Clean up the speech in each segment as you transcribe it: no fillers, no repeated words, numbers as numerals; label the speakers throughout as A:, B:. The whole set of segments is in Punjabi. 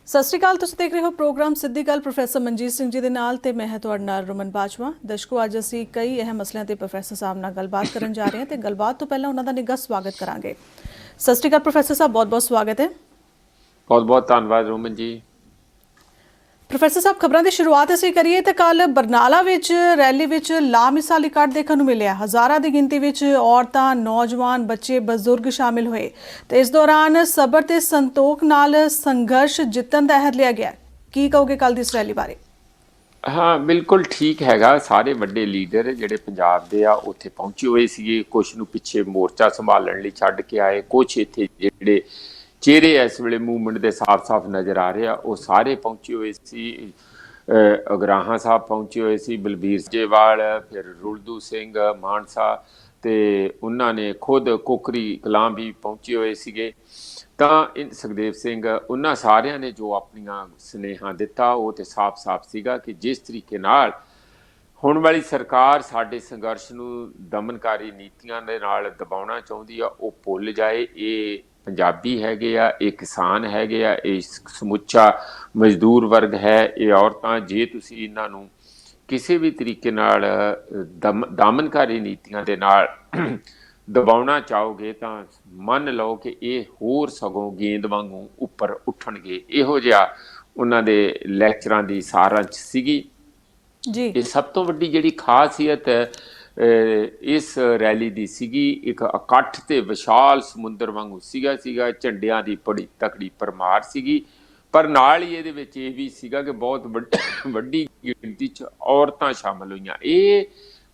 A: ਸਤਿ ਸ਼੍ਰੀ ਅਕਾਲ। ਤੁਸੀਂ ਦੇਖ ਰਹੇ ਹੋ ਪ੍ਰੋਗਰਾਮ ਸਿੱਧੀ ਗੱਲ ਪ੍ਰੋਫੈਸਰ ਮਨਜੀਤ ਸਿੰਘ ਜੀ ਦੇ ਨਾਲ ਤੇ ਮੈਂ ਹਾਂ ਤੁਹਾਡੇ ਨਾਲ ਰਮਨ ਬਾਜਵਾ। ਦਰਸ਼ਕੋ, ਅੱਜ ਅਸੀਂ ਕਈ ਅਹਿਮ ਮਸਲਿਆਂ ਤੇ ਪ੍ਰੋਫੈਸਰ ਸਾਹਿਬ ਨਾਲ ਗੱਲਬਾਤ ਕਰਨ ਜਾ ਰਹੇ ਹਾਂ ਤੇ ਗੱਲਬਾਤ ਤੋਂ ਪਹਿਲਾਂ ਉਹਨਾਂ ਦਾ ਨਿੱਘਾ ਸਵਾਗਤ ਕਰਾਂਗੇ। ਸਤਿ ਸ਼੍ਰੀ ਅਕਾਲ ਪ੍ਰੋਫੈਸਰ ਸਾਹਿਬ, ਬਹੁਤ-ਬਹੁਤ ਸਵਾਗਤ ਹੈ।
B: ਬਹੁਤ-ਬਹੁਤ ਧੰਨਵਾਦ ਰੋਮਨ ਜੀ।
A: ਪ੍ਰੋਫੈਸਰ ਸਾਹਿਬ, ਖਬਰਾਂ ਦੀ ਸ਼ੁਰੂਆਤ ਅਸੀਂ ਕਰੀਏ ਤਾਂ ਕੱਲ ਬਰਨਾਲਾ ਵਿੱਚ ਰੈਲੀ ਵਿੱਚ ਲਾਮਿਸਾਲ ਇਕੱਠ ਦੇਖਣ ਨੂੰ ਮਿਲਿਆ। ਹਜ਼ਾਰਾਂ ਦੀ ਗਿਣਤੀ ਵਿੱਚ ਔਰਤਾਂ, ਨੌਜਵਾਨ, ਬੱਚੇ, ਬਜ਼ੁਰਗ ਸ਼ਾਮਿਲ ਹੋਏ ਤੇ ਇਸ ਦੌਰਾਨ ਸਬਰ ਤੇ ਸੰਤੋਖ ਨਾਲ ਸੰਘਰਸ਼ ਜਿੱਤਣ ਦਾ ਅਹਿਦ ਲਿਆ ਗਿਆ। ਕੀ ਕਹੋਗੇ ਕੱਲ ਦੀ ਇਸ ਰੈਲੀ ਬਾਰੇ?
B: ਹਾਂ, ਬਿਲਕੁਲ ਠੀਕ ਹੈਗਾ। ਸਾਰੇ ਵੱਡੇ ਲੀਡਰ ਜਿਹੜੇ ਪੰਜਾਬ ਦੇ ਆ ਉੱਥੇ ਪਹੁੰਚੇ ਹੋਏ ਸੀਗੇ। ਕੁਛ ਨੂੰ ਪਿੱਛੇ ਮੋਰਚਾ ਸੰਭਾਲਣ ਲਈ ਛੱਡ ਕੇ ਆਏ, ਕੁਛ ਇੱਥੇ ਜਿਹੜੇ ਚਿਹਰੇ ਇਸ ਵੇਲੇ ਮੂਵਮੈਂਟ ਦੇ ਸਾਫ਼-ਸਾਫ਼ ਨਜ਼ਰ ਆ ਰਹੇ ਆ ਉਹ ਸਾਰੇ ਪਹੁੰਚੇ ਹੋਏ ਸੀ। ਅਗਰਾਹਾਂ ਸਾਹਿਬ ਪਹੁੰਚੇ ਹੋਏ ਸੀ, ਬਲਬੀਰ ਜੇਵਾਲ, ਫਿਰ ਰੁਲਦੂ ਸਿੰਘ ਮਾਨਸਾ ਤੇ ਉਹਨਾਂ ਨੇ ਖੁਦ ਕੋਕਰੀ ਕਲਾਂ ਵੀ ਪਹੁੰਚੇ ਹੋਏ ਸੀਗੇ। ਤਾਂ ਸੁਖਦੇਵ ਸਿੰਘ, ਉਹਨਾਂ ਸਾਰਿਆਂ ਨੇ ਜੋ ਆਪਣੀਆਂ ਸੁਨੇਹਾ ਦਿੱਤਾ ਉਹ ਤੇ ਸਾਫ਼-ਸਾਫ਼ ਸੀਗਾ ਕਿ ਜਿਸ ਤਰੀਕੇ ਨਾਲ ਹੁਣ ਵਾਲੀ ਸਰਕਾਰ ਸਾਡੇ ਸੰਘਰਸ਼ ਨੂੰ ਦਮਨਕਾਰੀ ਨੀਤੀਆਂ ਦੇ ਨਾਲ ਦਬਾਉਣਾ ਚਾਹੁੰਦੀ ਆ ਉਹ ਭੁੱਲ ਜਾਏ। ਇਹ ਪੰਜਾਬੀ ਹੈਗੇ ਆ, ਇਹ ਕਿਸਾਨ ਹੈਗੇ ਆ, ਇਹ ਸਮੁੱਚਾ ਮਜ਼ਦੂਰ ਵਰਗ ਹੈ, ਇਹ ਔਰਤਾਂ। ਜੇ ਤੁਸੀਂ ਇਹਨਾਂ ਨੂੰ ਕਿਸੇ ਵੀ ਤਰੀਕੇ ਨਾਲ ਦਮਨਕਾਰੀ ਨੀਤੀਆਂ ਦੇ ਨਾਲ ਦਬਾਉਣਾ ਚਾਹੋਗੇ ਤਾਂ ਮੰਨ ਲਓ ਕਿ ਇਹ ਹੋਰ ਸਗੋਂ ਗੇਂਦ ਵਾਂਗੂ ਉੱਪਰ ਉੱਠਣਗੇ। ਇਹੋ ਜਿਹਾ ਉਹਨਾਂ ਦੇ ਲੈਕਚਰਾਂ ਦੀ ਸਾਰਾਂਸ਼ ਸੀਗੀ ਜੀ। ਇਹ ਸਭ ਤੋਂ ਵੱਡੀ ਜਿਹੜੀ ਖਾਸੀਅਤ ਇਸ ਰੈਲੀ ਦੀ ਸੀਗੀ, ਇੱਕ ਇਕੱਠ ਤੇ ਵਿਸ਼ਾਲ ਸਮੁੰਦਰ ਵਾਂਗੂ ਸੀਗਾ। ਝੰਡਿਆਂ ਦੀ ਬੜੀ ਤਕੜੀ ਭਰਮਾਰ ਸੀਗੀ, ਪਰ ਨਾਲ ਹੀ ਇਹਦੇ ਵਿੱਚ ਇਹ ਵੀ ਸੀਗਾ ਕਿ ਬਹੁਤ ਵੱਡੀ ਗਿਣਤੀ 'ਚ ਔਰਤਾਂ ਸ਼ਾਮਲ ਹੋਈਆਂ। ਇਹ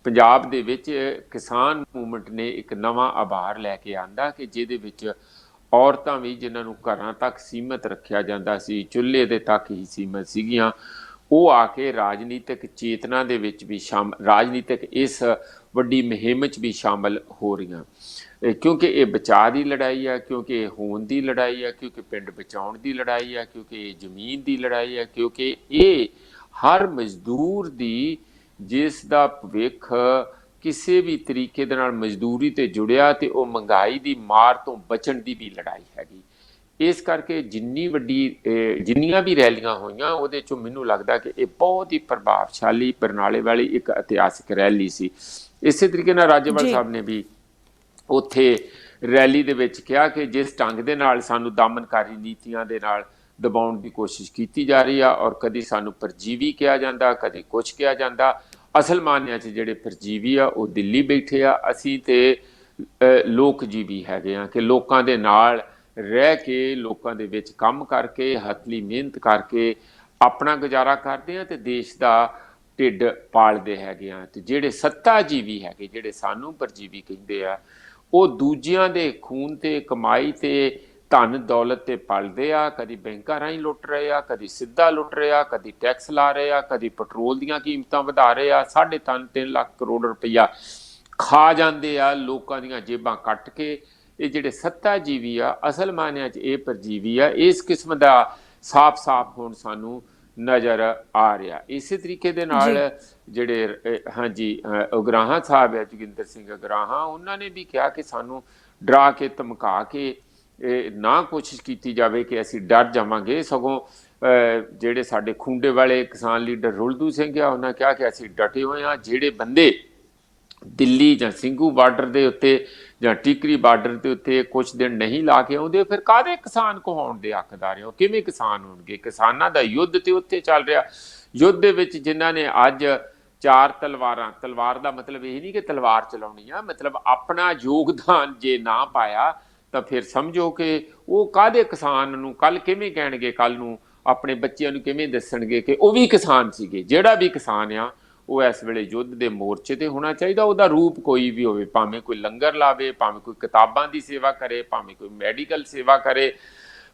B: ਪੰਜਾਬ ਦੇ ਵਿੱਚ ਕਿਸਾਨ ਮੂਵਮੈਂਟ ਨੇ ਇੱਕ ਨਵਾਂ ਆਭਾਰ ਲੈ ਕੇ ਆਂਦਾ ਕਿ ਜਿਹਦੇ ਵਿੱਚ ਔਰਤਾਂ ਵੀ, ਜਿਨ੍ਹਾਂ ਨੂੰ ਘਰਾਂ ਤੱਕ ਸੀਮਤ ਰੱਖਿਆ ਜਾਂਦਾ ਸੀ, ਚੁੱਲ੍ਹੇ ਦੇ ਤੱਕ ਹੀ ਸੀਮਤ ਸੀਗੀਆਂ, ਉਹ ਆ ਕੇ ਰਾਜਨੀਤਿਕ ਚੇਤਨਾ ਦੇ ਵਿੱਚ ਵੀ ਰਾਜਨੀਤਿਕ ਇਸ ਵੱਡੀ ਮੁਹਿੰਮ 'ਚ ਵੀ ਸ਼ਾਮਲ ਹੋ ਰਹੀਆਂ। ਕਿਉਂਕਿ ਇਹ ਬਚਾਅ ਦੀ ਲੜਾਈ ਆ, ਕਿਉਂਕਿ ਇਹ ਹੋਂਦ ਦੀ ਲੜਾਈ ਆ, ਕਿਉਂਕਿ ਪਿੰਡ ਬਚਾਉਣ ਦੀ ਲੜਾਈ ਆ, ਕਿਉਂਕਿ ਇਹ ਜ਼ਮੀਨ ਦੀ ਲੜਾਈ ਆ, ਕਿਉਂਕਿ ਇਹ ਹਰ ਮਜ਼ਦੂਰ ਦੀ ਜਿਸ ਦਾ ਭਵਿੱਖ ਕਿਸੇ ਵੀ ਤਰੀਕੇ ਦੇ ਨਾਲ ਮਜ਼ਦੂਰੀ ਤੇ ਜੁੜਿਆ ਤੇ ਉਹ ਮਹਿੰਗਾਈ ਦੀ ਮਾਰ ਤੋਂ ਬਚਣ ਦੀ ਵੀ ਲੜਾਈ ਹੈਗੀ। ਇਸ ਕਰਕੇ ਜਿੰਨੀਆਂ ਵੀ ਰੈਲੀਆਂ ਹੋਈਆਂ ਉਹਦੇ 'ਚੋਂ ਮੈਨੂੰ ਲੱਗਦਾ ਕਿ ਇਹ ਬਹੁਤ ਹੀ ਪ੍ਰਭਾਵਸ਼ਾਲੀ ਬਰਨਾਲੇ ਵਾਲੀ ਇੱਕ ਇਤਿਹਾਸਿਕ ਰੈਲੀ ਸੀ। ਇਸੇ ਤਰੀਕੇ ਨਾਲ ਰਾਜੇਵਾਲ ਸਾਹਿਬ ਨੇ ਵੀ ਉੱਥੇ ਰੈਲੀ ਦੇ ਵਿੱਚ ਕਿਹਾ ਕਿ ਜਿਸ ਢੰਗ ਦੇ ਨਾਲ ਸਾਨੂੰ ਦਮਨਕਾਰੀ ਨੀਤੀਆਂ ਦੇ ਨਾਲ ਦਬਾਉਣ ਦੀ ਕੋਸ਼ਿਸ਼ ਕੀਤੀ ਜਾ ਰਹੀ ਆ ਔਰ ਕਦੀ ਸਾਨੂੰ ਪਰਜੀਵੀ ਕਿਹਾ ਜਾਂਦਾ, ਕਦੀ ਕੁਛ ਕਿਹਾ ਜਾਂਦਾ। ਅਸਲ ਮਾਨਿਆਂ 'ਚ ਜਿਹੜੇ ਪਰਜੀਵੀ ਆ ਉਹ ਦਿੱਲੀ ਬੈਠੇ ਆ, ਅਸੀਂ ਤੇ ਲੋਕ ਜੀਵੀ ਹੈਗੇ ਆ ਕਿ ਲੋਕਾਂ ਦੇ ਨਾਲ ਰਹਿ ਕੇ, ਲੋਕਾਂ ਦੇ ਵਿੱਚ ਕੰਮ ਕਰਕੇ, ਹੱਥਲੀ ਮਿਹਨਤ ਕਰਕੇ ਆਪਣਾ ਗੁਜ਼ਾਰਾ ਕਰਦੇ ਆ ਤੇ ਦੇਸ਼ ਦਾ ਢਿੱਡ ਪਾਲਦੇ ਹੈਗੇ ਆ। ਤੇ ਜਿਹੜੇ ਸੱਤਾ ਜੀਵੀ ਹੈਗੇ, ਜਿਹੜੇ ਸਾਨੂੰ ਪਰਜੀਵੀ ਕਹਿੰਦੇ ਆ, ਉਹ ਦੂਜਿਆਂ ਦੇ ਖੂਨ ਤੇ ਕਮਾਈ ਤੇ ਧਨ ਦੌਲਤ ਤੇ ਪਲਦੇ ਆ। ਕਦੀ ਬੈਂਕਾਂ ਰਾਹੀਂ ਲੁੱਟ ਰਹੇ ਆ, ਕਦੀ ਸਿੱਧਾ ਲੁੱਟ ਰਹੇ ਆ, ਕਦੀ ਟੈਕਸ ਲਾ ਰਹੇ ਆ, ਕਦੀ ਪੈਟਰੋਲ ਦੀਆਂ ਕੀਮਤਾਂ ਵਧਾ ਰਹੇ ਆ, 3.5 ਲੱਖ ਕਰੋੜ ਰੁਪਈਆ ਖਾ ਜਾਂਦੇ ਆ ਲੋਕਾਂ ਦੀਆਂ ਜੇਬਾਂ ਕੱਟ ਕੇ। ਇਹ ਜਿਹੜੇ ਸੱਤਾ ਜੀਵੀ ਆ, ਅਸਲ ਮਾਇਨਿਆਂ 'ਚ ਇਹ ਪਰਜੀਵੀ ਆ। ਇਸ ਕਿਸਮ ਦਾ ਸਾਫ਼-ਸਾਫ਼ ਹੁਣ ਸਾਨੂੰ ਨਜ਼ਰ ਆ ਰਿਹਾ। ਇਸੇ ਤਰੀਕੇ ਦੇ ਨਾਲ ਜਿਹੜੇ ਉਗਰਾਹਾਂ ਸਾਹਿਬ ਹੈ, ਜੋਗਿੰਦਰ ਸਿੰਘ ਉਗਰਾਹਾਂ, ਉਹਨਾਂ ਨੇ ਵੀ ਕਿਹਾ ਕਿ ਸਾਨੂੰ ਡਰਾ ਕੇ ਧਮਕਾ ਕੇ ਨਾ ਕੋਸ਼ਿਸ਼ ਕੀਤੀ ਜਾਵੇ ਕਿ ਅਸੀਂ ਡਰ ਜਾਵਾਂਗੇ। ਸਗੋਂ ਜਿਹੜੇ ਸਾਡੇ ਖੁੰਡੇ ਵਾਲੇ ਕਿਸਾਨ ਲੀਡਰ ਰੁਲਦੂ ਸਿੰਘ ਆ, ਉਹਨਾਂ ਕਿਹਾ ਕਿ ਅਸੀਂ ਡਟੇ ਹੋਏ ਹਾਂ। ਜਿਹੜੇ ਬੰਦੇ ਦਿੱਲੀ ਜਾਂ ਸਿੰਘੂ ਬਾਰਡਰ ਦੇ ਉੱਤੇ ਜਾਂ ਟਿਕਰੀ ਬਾਰਡਰ ਦੇ ਉੱਤੇ ਕੁਛ ਦਿਨ ਨਹੀਂ ਲਾ ਕੇ ਆਉਂਦੇ, ਫਿਰ ਕਾਹਦੇ ਕਿਸਾਨ ਕਹਾਉਣ ਦੇ ਹੱਕਦਾਰ ਆ? ਉਹ ਕਿਵੇਂ ਕਿਸਾਨ ਹੋਣਗੇ? ਕਿਸਾਨਾਂ ਦਾ ਯੁੱਧ ਤੇ ਉੱਥੇ ਚੱਲ ਰਿਹਾ। ਯੁੱਧ ਦੇ ਵਿੱਚ ਜਿਨ੍ਹਾਂ ਨੇ ਅੱਜ 4 ਤਲਵਾਰਾਂ, ਤਲਵਾਰ ਦਾ ਮਤਲਬ ਇਹ ਨਹੀਂ ਕਿ ਤਲਵਾਰ ਚਲਾਉਣੀ ਆ, ਮਤਲਬ ਆਪਣਾ ਯੋਗਦਾਨ ਜੇ ਨਾ ਪਾਇਆ ਤਾਂ ਫਿਰ ਸਮਝੋ ਕਿ ਉਹ ਕਾਹਦੇ ਕਿਸਾਨ ਨੂੰ ਕੱਲ੍ਹ ਕਿਵੇਂ ਕਹਿਣਗੇ, ਕੱਲ੍ਹ ਨੂੰ ਆਪਣੇ ਬੱਚਿਆਂ ਨੂੰ ਕਿਵੇਂ ਦੱਸਣਗੇ ਕਿ ਉਹ ਵੀ ਕਿਸਾਨ ਸੀਗੇ। ਜਿਹੜਾ ਵੀ ਕਿਸਾਨ ਆ ਉਹ ਇਸ ਵੇਲੇ ਯੁੱਧ ਦੇ ਮੋਰਚੇ ਤੇ ਹੋਣਾ ਚਾਹੀਦਾ। ਉਹਦਾ ਰੂਪ ਕੋਈ ਵੀ ਹੋਵੇ, ਭਾਵੇਂ ਕੋਈ ਲੰਗਰ ਲਾਵੇ, ਭਾਵੇਂ ਕੋਈ ਕਿਤਾਬਾਂ ਦੀ ਸੇਵਾ ਕਰੇ, ਭਾਵੇਂ ਕੋਈ ਮੈਡੀਕਲ ਸੇਵਾ ਕਰੇ,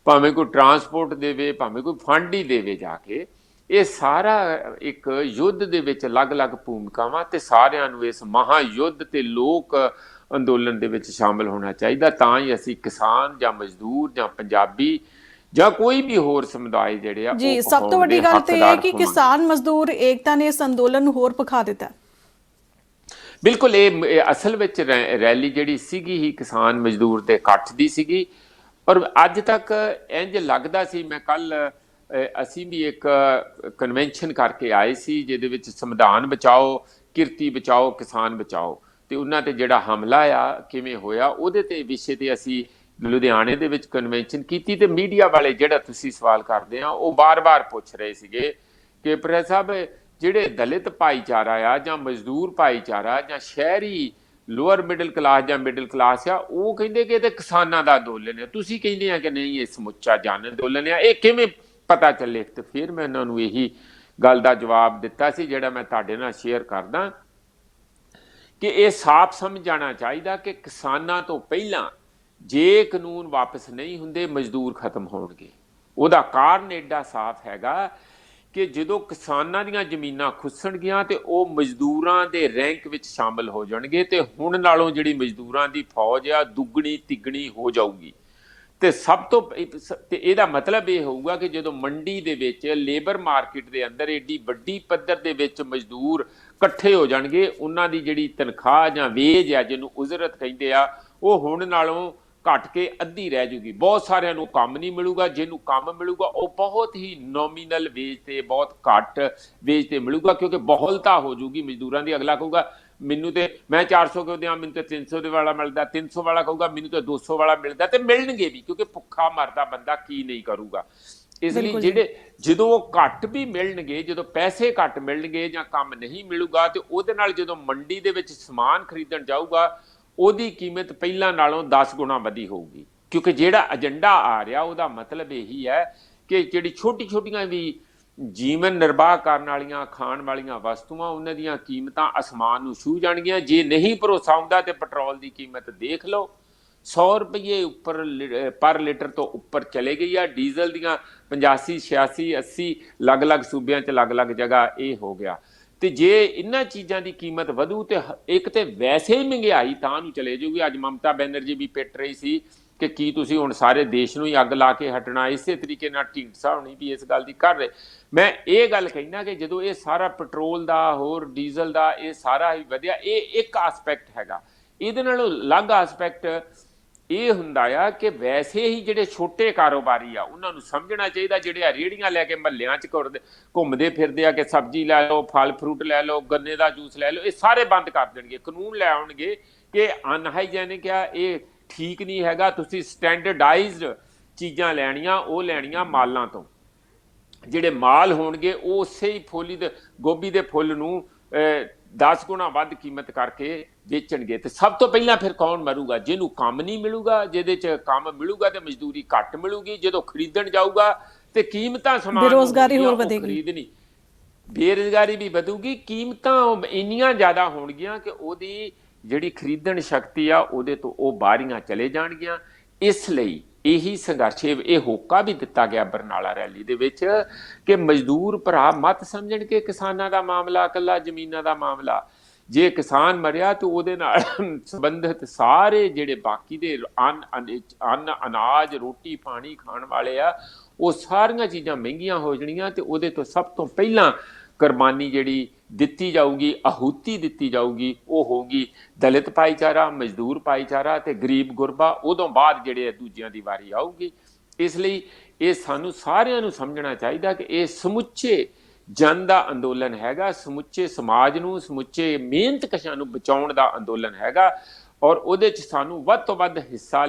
B: ਭਾਵੇਂ ਕੋਈ ਟਰਾਂਸਪੋਰਟ ਦੇਵੇ, ਭਾਵੇਂ ਕੋਈ ਫੰਡ ਹੀ ਦੇਵੇ ਜਾ ਕੇ। ਇਹ ਸਾਰਾ ਇੱਕ ਯੁੱਧ ਦੇ ਵਿੱਚ ਅਲੱਗ-ਅਲੱਗ ਭੂਮਿਕਾਵਾਂ ਤੇ ਸਾਰਿਆਂ ਨੂੰ ਇਸ ਮਹਾਯੁੱਧ ਤੇ ਲੋਕ ਅੰਦੋਲਨ ਦੇ ਵਿੱਚ ਸ਼ਾਮਲ ਹੋਣਾ ਚਾਹੀਦਾ। ਤਾਂ ਹੀ ਅਸੀਂ ਕਿਸਾਨ ਜਾਂ ਮਜ਼ਦੂਰ ਜਾਂ ਪੰਜਾਬੀ ਜਾਂ ਕੋਈ ਵੀ ਹੋਰ ਸਮੁਦਾਇ ਜਿਹੜੇ ਆ
A: ਜੀ, ਸਭ ਤੋਂ ਵੱਡੀ ਗੱਲ ਤੇ ਇਹ ਕਿ ਕਿਸਾਨ ਮਜ਼ਦੂਰ ਏਕਤਾ ਨੇ ਇਸ ਅੰਦੋਲਨ ਨੂੰ ਹੋਰ ਪਖਾ ਦਿੱਤਾ।
B: ਬਿਲਕੁਲ, ਇਹ ਅਸਲ ਵਿੱਚ ਰੈਲੀ ਜਿਹੜੀ ਸੀਗੀ ਹੀ ਕਿਸਾਨ ਮਜ਼ਦੂਰ ਦੇ ਇਕੱਠ ਦੀ ਸੀਗੀ। ਔਰ ਅੱਜ ਤੱਕ ਇੰਜ ਲੱਗਦਾ ਸੀ, ਮੈਂ ਕੱਲ ਅਸੀਂ ਵੀ ਇੱਕ ਕਨਵੈਨਸ਼ਨ ਕਰਕੇ ਆਏ ਸੀ ਜਿਹਦੇ ਵਿੱਚ ਸੰਵਿਧਾਨ ਬਚਾਓ, ਕਿਰਤੀ ਬਚਾਓ, ਕਿਸਾਨ ਬਚਾਓ, ਤੇ ਉਹਨਾਂ ਤੇ ਜਿਹੜਾ ਹਮਲਾ ਆ ਕਿਵੇਂ ਹੋਇਆ ਉਹਦੇ ਤੇ ਵਿਸ਼ੇ ਤੇ ਅਸੀਂ ਲੁਧਿਆਣੇ ਦੇ ਵਿੱਚ ਕਨਵੈਨਸ਼ਨ ਕੀਤੀ। ਤੇ ਮੀਡੀਆ ਵਾਲੇ ਜਿਹੜਾ ਤੁਸੀਂ ਸਵਾਲ ਕਰਦੇ ਆ ਉਹ ਬਾਰ-ਬਾਰ ਪੁੱਛ ਰਹੇ ਸੀਗੇ ਕਿ ਪ੍ਰੈਸ ਸਾਹਿਬ ਜਿਹੜੇ ਦਲਿਤ ਭਾਈਚਾਰਾ ਆ ਜਾਂ ਮਜ਼ਦੂਰ ਭਾਈਚਾਰਾ ਜਾਂ ਸ਼ਹਿਰੀ ਲੋਅਰ ਮਿਡਲ ਕਲਾਸ ਜਾਂ ਮਿਡਲ ਕਲਾਸ ਆ, ਉਹ ਕਹਿੰਦੇ ਕਿ ਇਹ ਤੇ ਕਿਸਾਨਾਂ ਦਾ ਅੰਦੋਲਨ ਹੈ, ਤੁਸੀਂ ਕਹਿੰਦੇ ਆ ਕਿ ਨਹੀਂ ਇਹ ਸਮੁੱਚਾ ਜਨ ਅੰਦੋਲਨ ਆ, ਇਹ ਕਿਵੇਂ ਪਤਾ ਚੱਲੇ? ਤੇ ਫਿਰ ਮੈਂ ਉਹਨਾਂ ਨੂੰ ਇਹੀ ਗੱਲ ਦਾ ਜਵਾਬ ਦਿੱਤਾ ਸੀ ਜਿਹੜਾ ਮੈਂ ਤੁਹਾਡੇ ਨਾਲ ਸ਼ੇਅਰ ਕਰਦਾ ਕਿ ਇਹ ਸਾਫ਼ ਸਮਝ ਜਾਣਾ ਚਾਹੀਦਾ ਕਿ ਕਿਸਾਨਾਂ ਤੋਂ ਪਹਿਲਾਂ ਜੇ ਕਾਨੂੰਨ ਵਾਪਸ ਨਹੀਂ ਹੁੰਦੇ ਮਜ਼ਦੂਰ ਖਤਮ ਹੋਣਗੇ। ਉਹਦਾ ਕਾਰਨ ਐਡਾ ਸਾਫ਼ ਹੈਗਾ ਕਿ ਜਦੋਂ ਕਿਸਾਨਾਂ ਦੀਆਂ ਜ਼ਮੀਨਾਂ ਖੁੱਸਣਗੀਆਂ ਤੇ ਉਹ ਮਜ਼ਦੂਰਾਂ ਦੇ ਰੈਂਕ ਵਿੱਚ ਸ਼ਾਮਲ ਹੋ ਜਾਣਗੇ ਤੇ ਹੁਣ ਨਾਲੋਂ ਜਿਹੜੀ ਮਜ਼ਦੂਰਾਂ ਦੀ ਫੌਜ ਆ ਦੁੱਗਣੀ ਤਿੱਗਣੀ ਹੋ ਜਾਊਗੀ। ਤੇ ਸਭ ਤੋਂ ਤੇ ਇਹਦਾ ਮਤਲਬ ਇਹ ਹੋਊਗਾ ਕਿ ਜਦੋਂ ਮੰਡੀ ਦੇ ਵਿੱਚ ਲੇਬਰ ਮਾਰਕੀਟ ਦੇ ਅੰਦਰ ਏਡੀ ਵੱਡੀ ਪੱਧਰ ਦੇ ਵਿੱਚ ਮਜ਼ਦੂਰ ਇਕੱਠੇ ਹੋ ਜਾਣਗੇ, ਉਹਨਾਂ ਦੀ ਜਿਹੜੀ ਤਨਖਾਹ ਜਾਂ ਵੇਜ ਆ ਜਿਹਨੂੰ ਉਜਰਤ ਕਹਿੰਦੇ ਆ ਉਹ ਹੁਣ ਨਾਲੋਂ ਘਟ ਕੇ ਅੱਧੀ ਰਹਿ ਜੂਗੀ। ਬਹੁਤ ਸਾਰਿਆਂ ਨੂੰ ਕੰਮ ਨਹੀਂ ਮਿਲੂਗਾ, ਜਿਹਨੂੰ ਕੰਮ ਮਿਲੂਗਾ ਉਹ ਬਹੁਤ ਹੀ ਨੋਮੀਨਲ ਵੇਜ ਤੇ ਬਹੁਤ ਘੱਟ ਵੇਜ ਤੇ ਮਿਲੂਗਾ ਕਿਉਂਕਿ ਬਹੁਲਤਾ ਹੋ ਜੂਗੀ ਮਜ਼ਦੂਰਾਂ ਦੀ। ਅਗਲਾ ਕਹੂਗਾ ਮੈਨੂੰ ਤੇ ਮੈਂ 400 ਕਿਉਂ ਦਿਆਂ, ਮੈਨੂੰ ਤੇ 300 ਦੇ ਵਾਲਾ ਮਿਲਦਾ, 300 ਵਾਲਾ ਕਹੂਗਾ ਮੈਨੂੰ ਤੇ 200 ਵਾਲਾ ਮਿਲਦਾ, ਤੇ ਮਿਲਣਗੇ ਵੀ ਕਿਉਂਕਿ ਭੁੱਖਾ ਮਰਦਾ ਬੰਦਾ ਕੀ ਨਹੀਂ ਕਰੂਗਾ। ਇਸ ਲਈ ਜਿਹੜੇ ਜਦੋਂ ਉਹ ਘੱਟ ਵੀ ਮਿਲਣਗੇ, ਜਦੋਂ ਪੈਸੇ ਘੱਟ ਮਿਲਣਗੇ ਜਾਂ ਕੰਮ ਨਹੀਂ ਮਿਲੂਗਾ ਤੇ ਉਹਦੇ ਨਾਲ ਜਦੋਂ ਮੰਡੀ ਦੇ ਵਿੱਚ ਸਮਾਨ ਖਰੀਦਣ ਜਾਊਗਾ ਉਹਦੀ ਕੀਮਤ ਪਹਿਲਾਂ ਨਾਲੋਂ 10 ਗੁਣਾ ਵਧੀ ਹੋਊਗੀ ਕਿਉਂਕਿ ਜਿਹੜਾ ਏਜੰਡਾ ਆ ਰਿਹਾ ਉਹਦਾ ਮਤਲਬ ਇਹੀ ਹੈ ਕਿ ਜਿਹੜੀ ਛੋਟੀਆਂ ਵੀ ਜੀਵਨ ਨਿਰਵਾਹ ਕਰਨ ਵਾਲੀਆਂ ਖਾਣ ਵਾਲੀਆਂ ਵਸਤੂਆਂ ਉਹਨਾਂ ਦੀਆਂ ਕੀਮਤਾਂ ਅਸਮਾਨ ਨੂੰ ਛੂਹ ਜਾਣਗੀਆਂ। ਜੇ ਨਹੀਂ ਭਰੋਸਾ ਆਉਂਦਾ ਤੇ ਪੈਟਰੋਲ ਦੀ ਕੀਮਤ ਦੇਖ ਲਓ, 100 ਰੁਪਏ ਉੱਪਰ ਪਰ ਲੀਟਰ ਤੋਂ ਉੱਪਰ ਚਲੇ ਗਈ ਆ। ਡੀਜ਼ਲ ਦੀਆਂ 85 86 80 ਅਲੱਗ-ਅਲੱਗ ਸੂਬਿਆਂ 'ਚ ਅਲੱਗ-ਅਲੱਗ ਜਗ੍ਹਾ ਇਹ ਹੋ ਗਿਆ। ਤੇ ਜੇ ਇਹਨਾਂ ਚੀਜ਼ਾਂ ਦੀ ਕੀਮਤ ਵਧੂ ਤੇ ਇੱਕ ਤੇ ਵੈਸੇ ਹੀ ਮਹਿੰਗਾਈ ਤਾਂ ਨੂੰ ਚਲੇ ਜਾਊਗੀ। ਅੱਜ ਮਮਤਾ ਬੈਨਰਜੀ ਵੀ ਪਿੱਟ ਰਹੀ ਸੀ ਕਿ ਕੀ ਤੁਸੀਂ ਹੁਣ ਸਾਰੇ ਦੇਸ਼ ਨੂੰ ਹੀ ਅੱਗ ਲਾ ਕੇ ਹਟਣਾ। ਇਸੇ ਤਰੀਕੇ ਨਾਲ ਢੀਂਡਸਾ ਹੋਣੀ ਵੀ ਇਸ ਗੱਲ ਦੀ ਕਰ ਰਹੇ। ਮੈਂ ਇਹ ਗੱਲ ਕਹਿਣਾ ਕਿ ਜਦੋਂ ਇਹ ਸਾਰਾ ਪੈਟਰੋਲ ਦਾ ਹੋਰ ਡੀਜ਼ਲ ਦਾ ਇਹ ਸਾਰਾ ਹੀ ਵਧਿਆ, ਇਹ ਇੱਕ ਆਸਪੈਕਟ ਹੈਗਾ। ਇਹਦੇ ਨਾਲੋਂ ਅਲੱਗ ਆਸਪੈਕਟ ਇਹ ਹੁੰਦਾ ਆ ਕਿ ਵੈਸੇ ਹੀ ਜਿਹੜੇ ਛੋਟੇ ਕਾਰੋਬਾਰੀ ਆ ਉਹਨਾਂ ਨੂੰ ਸਮਝਣਾ ਚਾਹੀਦਾ, ਜਿਹੜੇ ਆ ਰੇਹੜੀਆਂ ਲੈ ਕੇ ਮਹੱਲਿਆਂ 'ਚ ਘੁੰਮਦੇ ਫਿਰਦੇ ਆ ਕਿ ਸਬਜ਼ੀ ਲੈ ਲਓ, ਫਲ ਫਰੂਟ ਲੈ ਲਓ, ਗੰਨੇ ਦਾ ਜੂਸ ਲੈ ਲਓ, ਇਹ ਸਾਰੇ ਬੰਦ ਕਰ ਦੇਣਗੇ। ਕਾਨੂੰਨ ਲੈ ਆਉਣਗੇ ਕਿ ਅਨਹਾਈਜੈਨਿਕ ਆ, ਇਹ ਠੀਕ ਨਹੀਂ ਹੈਗਾ। ਤੁਸੀਂ ਸਟੈਂਡਰਡਾਈਜ਼ਡ ਚੀਜ਼ਾਂ ਲੈਣੀਆਂ, ਉਹ ਲੈਣੀਆਂ ਮਾਲਾਂ ਤੋਂ। ਜਿਹੜੇ ਮਾਲ ਹੋਣਗੇ ਉਹ ਉਸੇ ਹੀ ਗੋਭੀ ਦੇ ਫੁੱਲ ਨੂੰ 10 ਗੁਣਾ ਵੱਧ ਕੀਮਤ ਕਰਕੇ ਵੇਚਣਗੇ। ਤੇ ਸਭ ਤੋਂ ਪਹਿਲਾਂ ਫਿਰ ਕੌਣ ਮਰੂਗਾ? ਜਿਹਨੂੰ ਕੰਮ ਨਹੀਂ ਮਿਲੂਗਾ। ਜਿਹਦੇ 'ਚ ਕੰਮ ਮਿਲੂਗਾ ਤੇ ਮਜ਼ਦੂਰੀ ਘੱਟ ਮਿਲੂਗੀ। ਜਦੋਂ ਖਰੀਦਣ ਜਾਊਗਾ ਤੇ ਕੀਮਤਾਂ ਸਮਾਨ
A: ਬੇਰੁਜ਼ਗਾਰੀ ਹੋਰ ਵਧੇਗੀ,
B: ਖਰੀਦਣੀ ਬੇਰੁਜ਼ਗਾਰੀ ਵੀ ਵਧੂਗੀ, ਕੀਮਤਾਂ ਇੰਨੀਆਂ ਜ਼ਿਆਦਾ ਹੋਣਗੀਆਂ ਕਿ ਉਹਦੀ ਜਿਹੜੀ ਖਰੀਦਣ ਸ਼ਕਤੀ ਆ ਉਹਦੇ ਤੋਂ ਉਹ ਬਾਹਰੀਆਂ ਚਲੇ ਜਾਣਗੀਆਂ। ਇਸ ਲਈ ਇਹੀ ਸੰਘਰਸ਼, ਇਹ ਹੋਕਾ ਵੀ ਦਿੱਤਾ ਗਿਆ ਬਰਨਾਲਾ ਰੈਲੀ ਦੇ ਵਿੱਚ ਕਿ ਮਜ਼ਦੂਰ ਭਰਾ ਮਤ ਸਮਝਣ ਕਿ ਕਿਸਾਨਾਂ ਦਾ ਮਾਮਲਾ ਇਕੱਲਾ ਜ਼ਮੀਨਾਂ ਦਾ ਮਾਮਲਾ। ਜੇ ਕਿਸਾਨ ਮਰਿਆ ਤਾਂ ਉਹਦੇ ਨਾਲ ਸੰਬੰਧਿਤ ਸਾਰੇ ਜਿਹੜੇ ਬਾਕੀ ਦੇ ਅੰਨ ਅਨਾਜ ਰੋਟੀ ਪਾਣੀ ਖਾਣ ਵਾਲੇ ਆ ਉਹ ਸਾਰੀਆਂ ਚੀਜ਼ਾਂ ਮਹਿੰਗੀਆਂ ਹੋ ਜਾਣੀਆਂ। ਤੇ ਉਹਦੇ ਤੋਂ ਸਭ ਤੋਂ ਪਹਿਲਾਂ ਕੁਰਬਾਨੀ ਜਿਹੜੀ ਦਿੱਤੀ ਜਾਊਗੀ, ਆਹੂਤੀ ਦਿੱਤੀ ਜਾਊਗੀ, ਉਹ ਹੋਊਗੀ ਦਲਿਤ ਭਾਈਚਾਰਾ, ਮਜ਼ਦੂਰ ਭਾਈਚਾਰਾ ਤੇ ਗਰੀਬ ਗੁਰਬਾ। ਉਦੋਂ ਬਾਅਦ ਜਿਹੜੇ ਦੂਜਿਆਂ ਦੀ ਵਾਰੀ ਆਊਗੀ। ਇਸ ਲਈ ਇਹ ਸਾਨੂੰ ਸਾਰਿਆਂ ਨੂੰ ਸਮਝਣਾ ਚਾਹੀਦਾ ਕਿ ਇਹ ਸਮੁੱਚੇ ਜਨ ਦਾ ਅੰਦੋਲਨ ਹੈਗਾ, ਸਮੁੱਚੇ ਸਮਾਜ ਨੂੰ, ਸਮੁੱਚੇ ਮਿਹਨਤਕਸ਼ਾਂ ਨੂੰ ਬਚਾਉਣ ਦਾ ਅੰਦੋਲਨ ਹੈਗਾ ਔਰ ਉਹਦੇ 'ਚ ਸਾਨੂੰ ਵੱਧ ਤੋਂ ਵੱਧ ਹਿੱਸਾ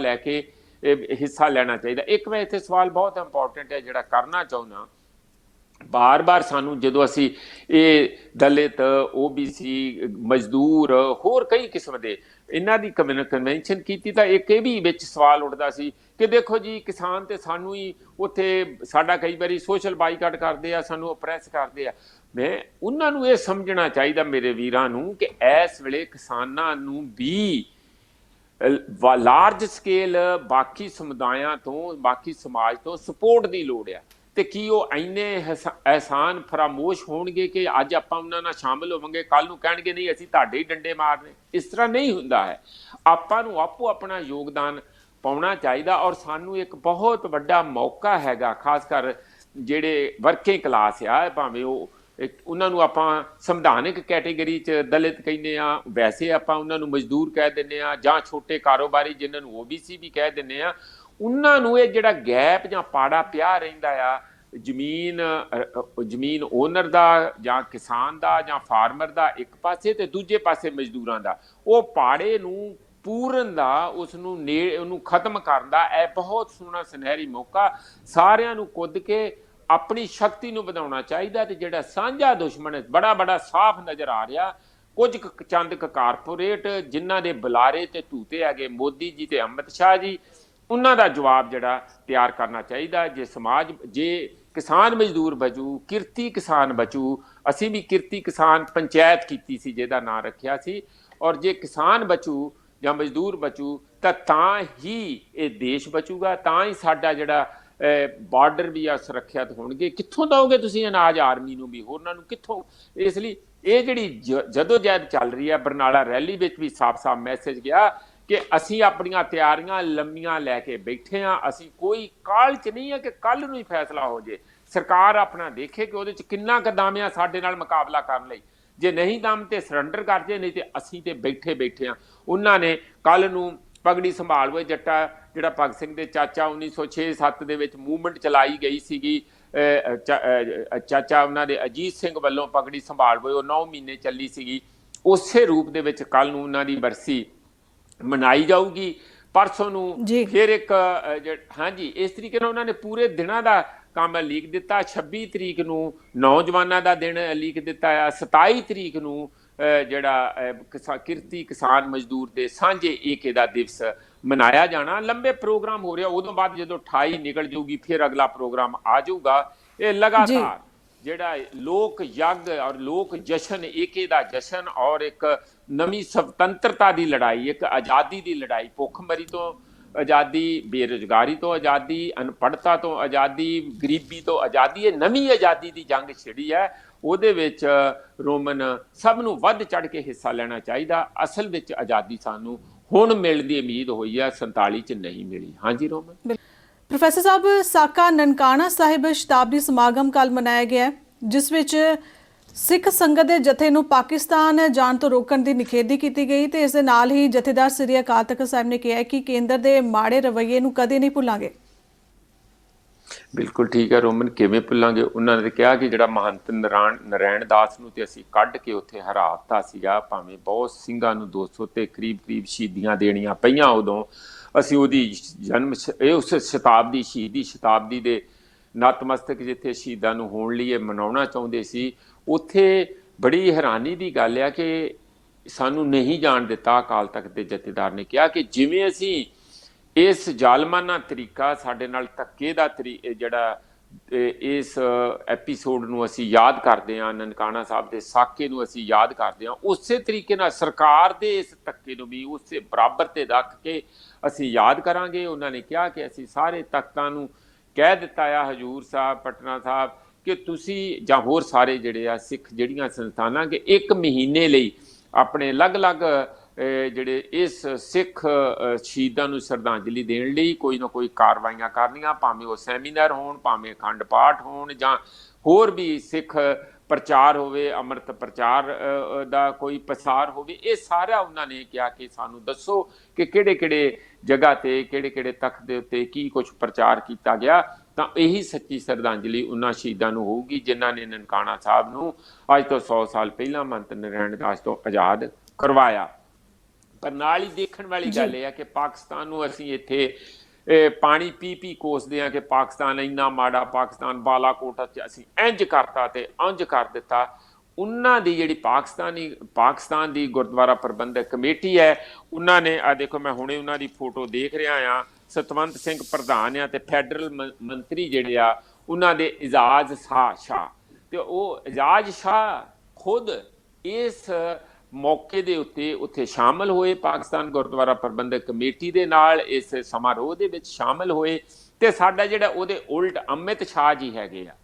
B: ਲੈਣਾ ਚਾਹੀਦਾ। ਇੱਕ ਮੈਂ ਇੱਥੇ ਸਵਾਲ ਬਹੁਤ ਇੰਪੋਰਟੈਂਟ ਹੈ ਜਿਹੜਾ ਕਰਨਾ ਚਾਹੁੰਦਾ। ਬਾਰ-ਬਾਰ ਸਾਨੂੰ ਜਦੋਂ ਅਸੀਂ ਇਹ ਦਲਿਤ, OBC, ਮਜ਼ਦੂਰ, ਹੋਰ ਕਈ ਕਿਸਮ ਦੇ ਇਹਨਾਂ ਦੀ ਕਨਵੈਨਸ਼ਨ ਕੀਤੀ ਤਾਂ ਇੱਕ ਇਹ ਵੀ ਵਿੱਚ ਸਵਾਲ ਉੱਠਦਾ ਸੀ ਕਿ ਦੇਖੋ ਜੀ ਕਿਸਾਨ ਤੇ ਸਾਨੂੰ ਹੀ ਉੱਥੇ ਸਾਡਾ ਕਈ ਵਾਰੀ ਸੋਸ਼ਲ ਬਾਈਕਾਟ ਕਰਦੇ ਆ, ਸਾਨੂੰ ਅਪਰੈਸ ਕਰਦੇ ਆ। ਮੈਂ ਉਹਨਾਂ ਨੂੰ ਇਹ ਸਮਝਣਾ ਚਾਹੀਦਾ ਮੇਰੇ ਵੀਰਾਂ ਨੂੰ ਕਿ ਇਸ ਵੇਲੇ ਕਿਸਾਨਾਂ ਨੂੰ ਵੀ ਲਾਰਜ ਸਕੇਲ ਬਾਕੀ ਸਮੁਦਾਇਆਂ ਤੋਂ, ਬਾਕੀ ਸਮਾਜ ਤੋਂ ਸਪੋਰਟ ਦੀ ਲੋੜ ਆ। ਤੇ ਕੀ ਉਹ ਇੰਨੇ ਅਹਿਸਾਨ ਫਰਾਮੋਸ਼ ਹੋਣਗੇ ਕਿ ਅੱਜ ਆਪਾਂ ਉਹਨਾਂ ਨਾਲ ਸ਼ਾਮਿਲ ਹੋਵਾਂਗੇ, ਕੱਲ ਨੂੰ ਕਹਿਣਗੇ ਨਹੀਂ ਅਸੀਂ ਤੁਹਾਡੇ ਹੀ ਡੰਡੇ ਮਾਰਨੇ? ਇਸ ਤਰ੍ਹਾਂ ਨਹੀਂ ਹੁੰਦਾ ਹੈ। ਆਪਾਂ ਨੂੰ ਆਪੋ ਆਪਣਾ ਯੋਗਦਾਨ ਪਾਉਣਾ ਚਾਹੀਦਾ ਔਰ ਸਾਨੂੰ ਇੱਕ ਬਹੁਤ ਵੱਡਾ ਮੌਕਾ ਹੈਗਾ, ਖਾਸ ਕਰ ਜਿਹੜੇ ਵਰਕਿੰਗ ਕਲਾਸ ਆ, ਭਾਵੇਂ ਉਹਨਾਂ ਨੂੰ ਆਪਾਂ ਸੰਵਿਧਾਨਿਕ ਕੈਟੇਗਰੀ 'ਚ ਦਲਿਤ ਕਹਿੰਦੇ ਆ, ਵੈਸੇ ਆਪਾਂ ਉਹਨਾਂ ਨੂੰ ਮਜ਼ਦੂਰ ਕਹਿ ਦਿੰਦੇ ਆ, ਜਾਂ ਛੋਟੇ ਕਾਰੋਬਾਰੀ ਜਿਹਨਾਂ ਨੂੰ OBC ਵੀ ਕਹਿ ਦਿੰਦੇ ਆ। ਉਹਨਾਂ ਨੂੰ ਇਹ ਜਿਹੜਾ ਗੈਪ ਜਾਂ ਪਾੜਾ ਪਿਆ ਰਹਿੰਦਾ ਆ ਜ਼ਮੀਨ ਓਨਰ ਦਾ ਜਾਂ ਕਿਸਾਨ ਦਾ ਜਾਂ ਫਾਰਮਰ ਦਾ ਇੱਕ ਪਾਸੇ ਤੇ ਦੂਜੇ ਪਾਸੇ ਮਜ਼ਦੂਰਾਂ ਦਾ, ਉਹ ਪਾੜੇ ਨੂੰ ਪੂਰਨ ਦਾ ਉਹਨੂੰ ਖਤਮ ਕਰਨ ਦਾ ਇਹ ਬਹੁਤ ਸੋਹਣਾ ਸੁਨਹਿਰੀ ਮੌਕਾ। ਸਾਰਿਆਂ ਨੂੰ ਕੁੱਦ ਕੇ ਆਪਣੀ ਸ਼ਕਤੀ ਨੂੰ ਵਧਾਉਣਾ ਚਾਹੀਦਾ, ਤੇ ਜਿਹੜਾ ਸਾਂਝਾ ਦੁਸ਼ਮਣ ਬੜਾ ਸਾਫ਼ ਨਜ਼ਰ ਆ ਰਿਹਾ, ਕੁਝ ਚੰਦ ਕਾਰਪੋਰੇਟ ਜਿਨ੍ਹਾਂ ਦੇ ਬੁਲਾਰੇ ਤੇ ਧੂਤੇ ਹੈਗੇ ਮੋਦੀ ਜੀ ਤੇ ਅਮਿਤ ਸ਼ਾਹ ਜੀ, ਉਹਨਾਂ ਦਾ ਜਵਾਬ ਜਿਹੜਾ ਤਿਆਰ ਕਰਨਾ ਚਾਹੀਦਾ। ਜੇ ਕਿਸਾਨ ਮਜ਼ਦੂਰ ਬਚੂ, ਕਿਰਤੀ ਕਿਸਾਨ ਬਚੂ, ਅਸੀਂ ਵੀ ਕਿਰਤੀ ਕਿਸਾਨ ਪੰਚਾਇਤ ਕੀਤੀ ਸੀ ਜਿਹਦਾ ਨਾਂ ਰੱਖਿਆ ਸੀ, ਔਰ ਜੇ ਕਿਸਾਨ ਬਚੂ ਜਾਂ ਮਜ਼ਦੂਰ ਬਚੂ ਤਾਂ ਹੀ ਇਹ ਦੇਸ਼ ਬਚੂਗਾ, ਤਾਂ ਹੀ ਸਾਡਾ ਜਿਹੜਾ ਬਾਰਡਰ ਵੀ ਆ ਸੁਰੱਖਿਅਤ ਹੋਣਗੇ। ਕਿੱਥੋਂ ਦਓਗੇ ਤੁਸੀਂ ਅਨਾਜ ਆਰਮੀ ਨੂੰ ਵੀ, ਹੋਰਨਾਂ ਨੂੰ ਕਿੱਥੋਂ? ਇਸ ਲਈ ਇਹ ਜਿਹੜੀ ਜਦੋਜਹਿਦ ਚੱਲ ਰਹੀ ਹੈ, ਬਰਨਾਲਾ ਰੈਲੀ ਵਿੱਚ ਵੀ ਸਾਫ਼-ਸਾਫ਼ ਮੈਸੇਜ ਗਿਆ ਕਿ ਅਸੀਂ ਆਪਣੀਆਂ ਤਿਆਰੀਆਂ ਲੰਮੀਆਂ ਲੈ ਕੇ ਬੈਠੇ ਹਾਂ। ਅਸੀਂ ਕੋਈ ਕਾਹਲ 'ਚ ਨਹੀਂ ਹੈ ਕਿ ਕੱਲ੍ਹ ਨੂੰ ਹੀ ਫੈਸਲਾ ਹੋ ਜੇ। ਸਰਕਾਰ ਆਪਣਾ ਦੇਖੇ ਕਿ ਉਹਦੇ 'ਚ ਕਿੰਨਾ ਕੁ ਦਮ ਆ ਸਾਡੇ ਨਾਲ ਮੁਕਾਬਲਾ ਕਰਨ ਲਈ। ਜੇ ਨਹੀਂ ਦਮ ਤੇ ਸਰੈਂਡਰ ਕਰ ਜੇ, ਨਹੀਂ ਤੇ ਅਸੀਂ ਤੇ ਬੈਠੇ ਹਾਂ। ਉਹਨਾਂ ਨੇ ਕੱਲ੍ਹ ਨੂੰ ਪਗੜੀ ਸੰਭਾਲ ਹੋਏ ਜੱਟਾ, ਜਿਹੜਾ ਭਗਤ ਸਿੰਘ ਦੇ ਚਾਚਾ 1906-7 ਦੇ ਵਿੱਚ ਮੂਵਮੈਂਟ ਚਲਾਈ ਗਈ ਸੀਗੀ, ਚਾਚਾ ਉਹਨਾਂ ਦੇ ਅਜੀਤ ਸਿੰਘ ਵੱਲੋਂ ਪਗੜੀ ਸੰਭਾਲ ਹੋਏ, ਉਹ 9 ਮਹੀਨੇ ਚੱਲੀ ਸੀਗੀ। ਉਸੇ ਰੂਪ ਦੇ ਵਿੱਚ ਕੱਲ੍ਹ ਨੂੰ ਉਹਨਾਂ ਦੀ ਬਰਸੀ ਮਨਾਈ ਜਾਊਗੀ। ਪਰਸੋਂ ਨੂੰ ਫਿਰ ਇੱਕ ਹਾਂਜੀ, ਇਸ ਤਰੀਕੇ ਨਾਲ ਉਹਨਾਂ ਨੇ ਪੂਰੇ ਦਿਨਾਂ ਦਾ ਕੰਮ ਲੀਕ ਦਿੱਤਾ। 26 ਤਰੀਕ ਨੂੰ ਨੌਜਵਾਨਾਂ ਦਾ ਦਿਨ ਲੀਕ ਦਿੱਤਾ ਆ। 27 ਤਰੀਕ ਨੂੰ ਜਿਹੜਾ ਕਿਰਤੀ ਕਿਸਾਨ ਮਜ਼ਦੂਰ ਦੇ ਸਾਂਝੇ ਏਕੇ ਦਾ ਦਿਵਸ ਮਨਾਇਆ ਜਾਣਾ। ਲੰਬੇ ਪ੍ਰੋਗਰਾਮ ਹੋ ਰਿਹਾ, ਉਦੋਂ ਬਾਅਦ ਜਦੋਂ 28 ਨਿਕਲ ਜਾਊਗੀ ਫਿਰ ਅਗਲਾ ਪ੍ਰੋਗਰਾਮ ਆ ਜਾਊਗਾ। ਇਹ ਲਗਾਤਾਰ ਜਿਹੜਾ ਲੋਕ ਯੱਗ ਔਰ ਲੋਕ ਜਸ਼ਨ, ਏਕੇ ਦਾ ਜਸ਼ਨ ਔਰ ਇੱਕ ਨਵੀਂ ਸੁਤੰਤਰਤਾ ਦੀ ਲੜਾਈ, ਇੱਕ ਆਜ਼ਾਦੀ ਦੀ ਲੜਾਈ, ਭੁੱਖਮਰੀ ਤੋਂ ਆਜ਼ਾਦੀ, ਬੇਰੁਜ਼ਗਾਰੀ ਤੋਂ ਆਜ਼ਾਦੀ, ਅਨਪੜ੍ਹਤਾ ਤੋਂ ਆਜ਼ਾਦੀ, ਗਰੀਬੀ ਤੋਂ ਆਜ਼ਾਦੀ, ਇਹ ਨਵੀਂ ਆਜ਼ਾਦੀ ਦੀ ਜੰਗ ਛਿੜੀ ਹੈ। ਉਹਦੇ ਵਿੱਚ ਰੋਮਨ ਸਭ ਨੂੰ ਵੱਧ ਚੜ੍ਹ ਕੇ ਹਿੱਸਾ ਲੈਣਾ ਚਾਹੀਦਾ। ਅਸਲ ਵਿੱਚ ਆਜ਼ਾਦੀ ਸਾਨੂੰ ਹੁਣ ਮਿਲਣ ਦੀ ਉਮੀਦ ਹੋਈ ਹੈ, 47 'ਚ ਨਹੀਂ ਮਿਲੀ। ਹਾਂਜੀ ਰੋਮਨ।
A: ਪ੍ਰੋਫੈਸਰ ਸਾਹਿਬ, ਸਾਕਾ ਨਨਕਾਣਾ ਸਾਹਿਬ ਸ਼ਤਾਬਦੀ ਸਮਾਗਮ ਕੱਲ੍ਹ ਮਨਾਇਆ ਗਿਆ, ਜਿਸ ਵਿੱਚ ਸਿੱਖ ਸੰਗਤ ਦੇ ਜਥੇ ਨੂੰ ਪਾਕਿਸਤਾਨ ਜਾਣ ਤੋਂ ਰੋਕਣ ਦੀ ਨਿਖੇਧੀ ਕੀਤੀ ਗਈ, ਤੇ ਇਸ ਦੇ ਨਾਲ ਹੀ ਜਥੇਦਾਰ ਸ੍ਰੀ ਅਕਾਲ ਤਖ਼ਤ ਸਾਹਿਬ ਨੇ ਕਿਹਾ ਕਿ ਕੇਂਦਰ ਦੇ ਮਾੜੇ ਰਵੱਈਏ ਨੂੰ ਕਦੇ ਨਹੀਂ ਭੁੱਲਾਂਗੇ।
B: ਬਿਲਕੁਲ ਠੀਕ ਹੈ ਰੋਮਨ, ਕਿਵੇਂ ਭੁੱਲਾਂਗੇ। ਉਹਨਾਂ ਨੇ ਕਿਹਾ ਕਿ ਜਿਹੜਾ ਮਹੰਤ ਨਰੈਣ ਦਾਸ ਨੂੰ ਤੇ ਅਸੀਂ ਕੱਢ ਕੇ ਉੱਥੇ ਹਰਾ ਦਿੱਤਾ ਸੀਗਾ, ਭਾਵੇਂ ਬਹੁਤ ਸਿੰਘਾਂ ਨੂੰ 200 ਤੇ ਕਰੀਬ ਸ਼ਹੀਦੀਆਂ ਦੇਣੀਆਂ ਪਈਆਂ, ਉਦੋਂ ਅਸੀਂ ਉਹਦੀ ਉਸ ਸ਼ਤਾਬਦੀ, ਸ਼ਹੀਦੀ ਸ਼ਤਾਬਦੀ ਦੇ ਨਤਮਸਤਕ ਜਿੱਥੇ ਸ਼ਹੀਦਾਂ ਨੂੰ ਹੋਣ ਲਈ ਮਨਾਉਣਾ ਚਾਹੁੰਦੇ ਸੀ, ਉੱਥੇ ਬੜੀ ਹੈਰਾਨੀ ਦੀ ਗੱਲ ਆ ਕਿ ਸਾਨੂੰ ਨਹੀਂ ਜਾਣ ਦਿੱਤਾ। ਅਕਾਲ ਤਖ਼ਤ ਦੇ ਜਥੇਦਾਰ ਨੇ ਕਿਹਾ ਕਿ ਜਿਵੇਂ ਅਸੀਂ ਇਸ ਜ਼ਾਲਮਾਨਾ ਤਰੀਕਾ, ਸਾਡੇ ਨਾਲ ਧੱਕੇ ਦਾ ਜਿਹੜਾ ਇਸ ਐਪੀਸੋਡ ਨੂੰ ਅਸੀਂ ਯਾਦ ਕਰਦੇ ਹਾਂ, ਨਨਕਾਣਾ ਸਾਹਿਬ ਦੇ ਸਾਕੇ ਨੂੰ ਅਸੀਂ ਯਾਦ ਕਰਦੇ ਹਾਂ, ਉਸੇ ਤਰੀਕੇ ਨਾਲ ਸਰਕਾਰ ਦੇ ਇਸ ਧੱਕੇ ਨੂੰ ਵੀ ਉਸੇ ਬਰਾਬਰ ਤੇ ਰੱਖ ਕੇ ਅਸੀਂ ਯਾਦ ਕਰਾਂਗੇ। ਉਹਨਾਂ ਨੇ ਕਿਹਾ ਕਿ ਅਸੀਂ ਸਾਰੇ ਤਖਤਾਂ ਨੂੰ ਕਹਿ ਦਿੱਤਾ ਆ, ਹਜ਼ੂਰ ਸਾਹਿਬ, ਪਟਨਾ ਸਾਹਿਬ, ਕਿ ਤੁਸੀਂ ਜਾਂ ਹੋਰ ਸਾਰੇ ਜਿਹੜੇ ਆ ਸਿੱਖ ਜਿਹੜੀਆਂ ਸੰਸਥਾਨਾਂ, ਕਿ 1 ਮਹੀਨੇ ਲਈ ਆਪਣੇ ਅਲੱਗ-ਅਲੱਗ ਜਿਹੜੇ ਇਸ ਸਿੱਖ ਸ਼ਹੀਦਾਂ ਨੂੰ ਸ਼ਰਧਾਂਜਲੀ ਦੇਣ ਲਈ ਕੋਈ ਨਾ ਕੋਈ ਕਾਰਵਾਈਆਂ ਕਰਨੀਆਂ, ਭਾਵੇਂ ਉਹ ਸੈਮੀਨਾਰ ਹੋਣ, ਭਾਵੇਂ ਅਖੰਡ ਪਾਠ ਹੋਣ, ਜਾਂ ਹੋਰ ਵੀ ਸਿੱਖ ਪ੍ਰਚਾਰ ਹੋਵੇ, ਅੰਮ੍ਰਿਤ ਪ੍ਰਚਾਰ ਦਾ ਕੋਈ ਪਸਾਰ ਹੋਵੇ। ਇਹ ਸਾਰਾ ਉਹਨਾਂ ਨੇ ਕਿਹਾ ਕਿ ਸਾਨੂੰ ਦੱਸੋ ਕਿ ਕਿਹੜੇ-ਕਿਹੜੇ ਜਗ੍ਹਾ ਤੇ, ਕਿਹੜੇ-ਕਿਹੜੇ ਤਖਤ ਦੇ ਉੱਤੇ ਕੀ ਕੁਛ ਪ੍ਰਚਾਰ ਕੀਤਾ ਗਿਆ, ਤਾਂ ਇਹੀ ਸੱਚੀ ਸ਼ਰਧਾਂਜਲੀ ਉਹਨਾਂ ਸ਼ਹੀਦਾਂ ਨੂੰ ਹੋਊਗੀ ਜਿਨ੍ਹਾਂ ਨੇ ਨਨਕਾਣਾ ਸਾਹਿਬ ਨੂੰ ਅੱਜ ਤੋਂ 100 ਸਾਲ ਪਹਿਲਾਂ ਮਹੰਤ ਨਰੈਣ ਦਾਸ ਤੋਂ ਆਜ਼ਾਦ ਕਰਵਾਇਆ। ਪਰ ਨਾਲ ਹੀ ਦੇਖਣ ਵਾਲੀ ਗੱਲ ਇਹ ਹੈ ਕਿ ਪਾਕਿਸਤਾਨ ਨੂੰ ਅਸੀਂ ਇੱਥੇ ਪਾਣੀ ਪੀ ਕੋਸਦੇ ਹਾਂ ਕਿ ਪਾਕਿਸਤਾਨ ਇੰਨਾ ਮਾੜਾ, ਪਾਕਿਸਤਾਨ ਬਾਲਾਕੋਟ 'ਚ ਅਸੀਂ ਇੰਝ ਕਰਤਾ ਤੇ ਅੰਝ ਕਰ ਦਿੱਤਾ। ਉਹਨਾਂ ਦੀ ਜਿਹੜੀ ਪਾਕਿਸਤਾਨ ਦੀ ਗੁਰਦੁਆਰਾ ਪ੍ਰਬੰਧਕ ਕਮੇਟੀ ਹੈ, ਉਹਨਾਂ ਨੇ ਆ ਦੇਖੋ, ਮੈਂ ਹੁਣੇ ਉਹਨਾਂ ਦੀ ਫੋਟੋ ਦੇਖ ਰਿਹਾ ਹਾਂ, ਸਤਵੰਤ ਸਿੰਘ ਪ੍ਰਧਾਨ ਆ, ਤੇ ਫੈਡਰਲ ਮੰਤਰੀ ਜਿਹੜੇ ਆ ਉਹਨਾਂ ਦੇ ਇਜਾਜ਼ ਸ਼ਾਹ, ਤੇ ਉਹ ਇਜਾਜ਼ ਸ਼ਾਹ ਖੁਦ ਇਸ ਮੌਕੇ ਦੇ ਉੱਤੇ ਸ਼ਾਮਲ ਹੋਏ, ਪਾਕਿਸਤਾਨ ਗੁਰਦੁਆਰਾ ਪ੍ਰਬੰਧਕ ਕਮੇਟੀ ਦੇ ਨਾਲ ਇਸ ਸਮਾਰੋਹ ਦੇ ਵਿੱਚ ਸ਼ਾਮਲ ਹੋਏ। ਤੇ ਸਾਡਾ ਜਿਹੜਾ ਉਹਦੇ ਉਲਟ ਅਮਿਤ ਸ਼ਾਹ ਜੀ ਹੈਗੇ ਆ,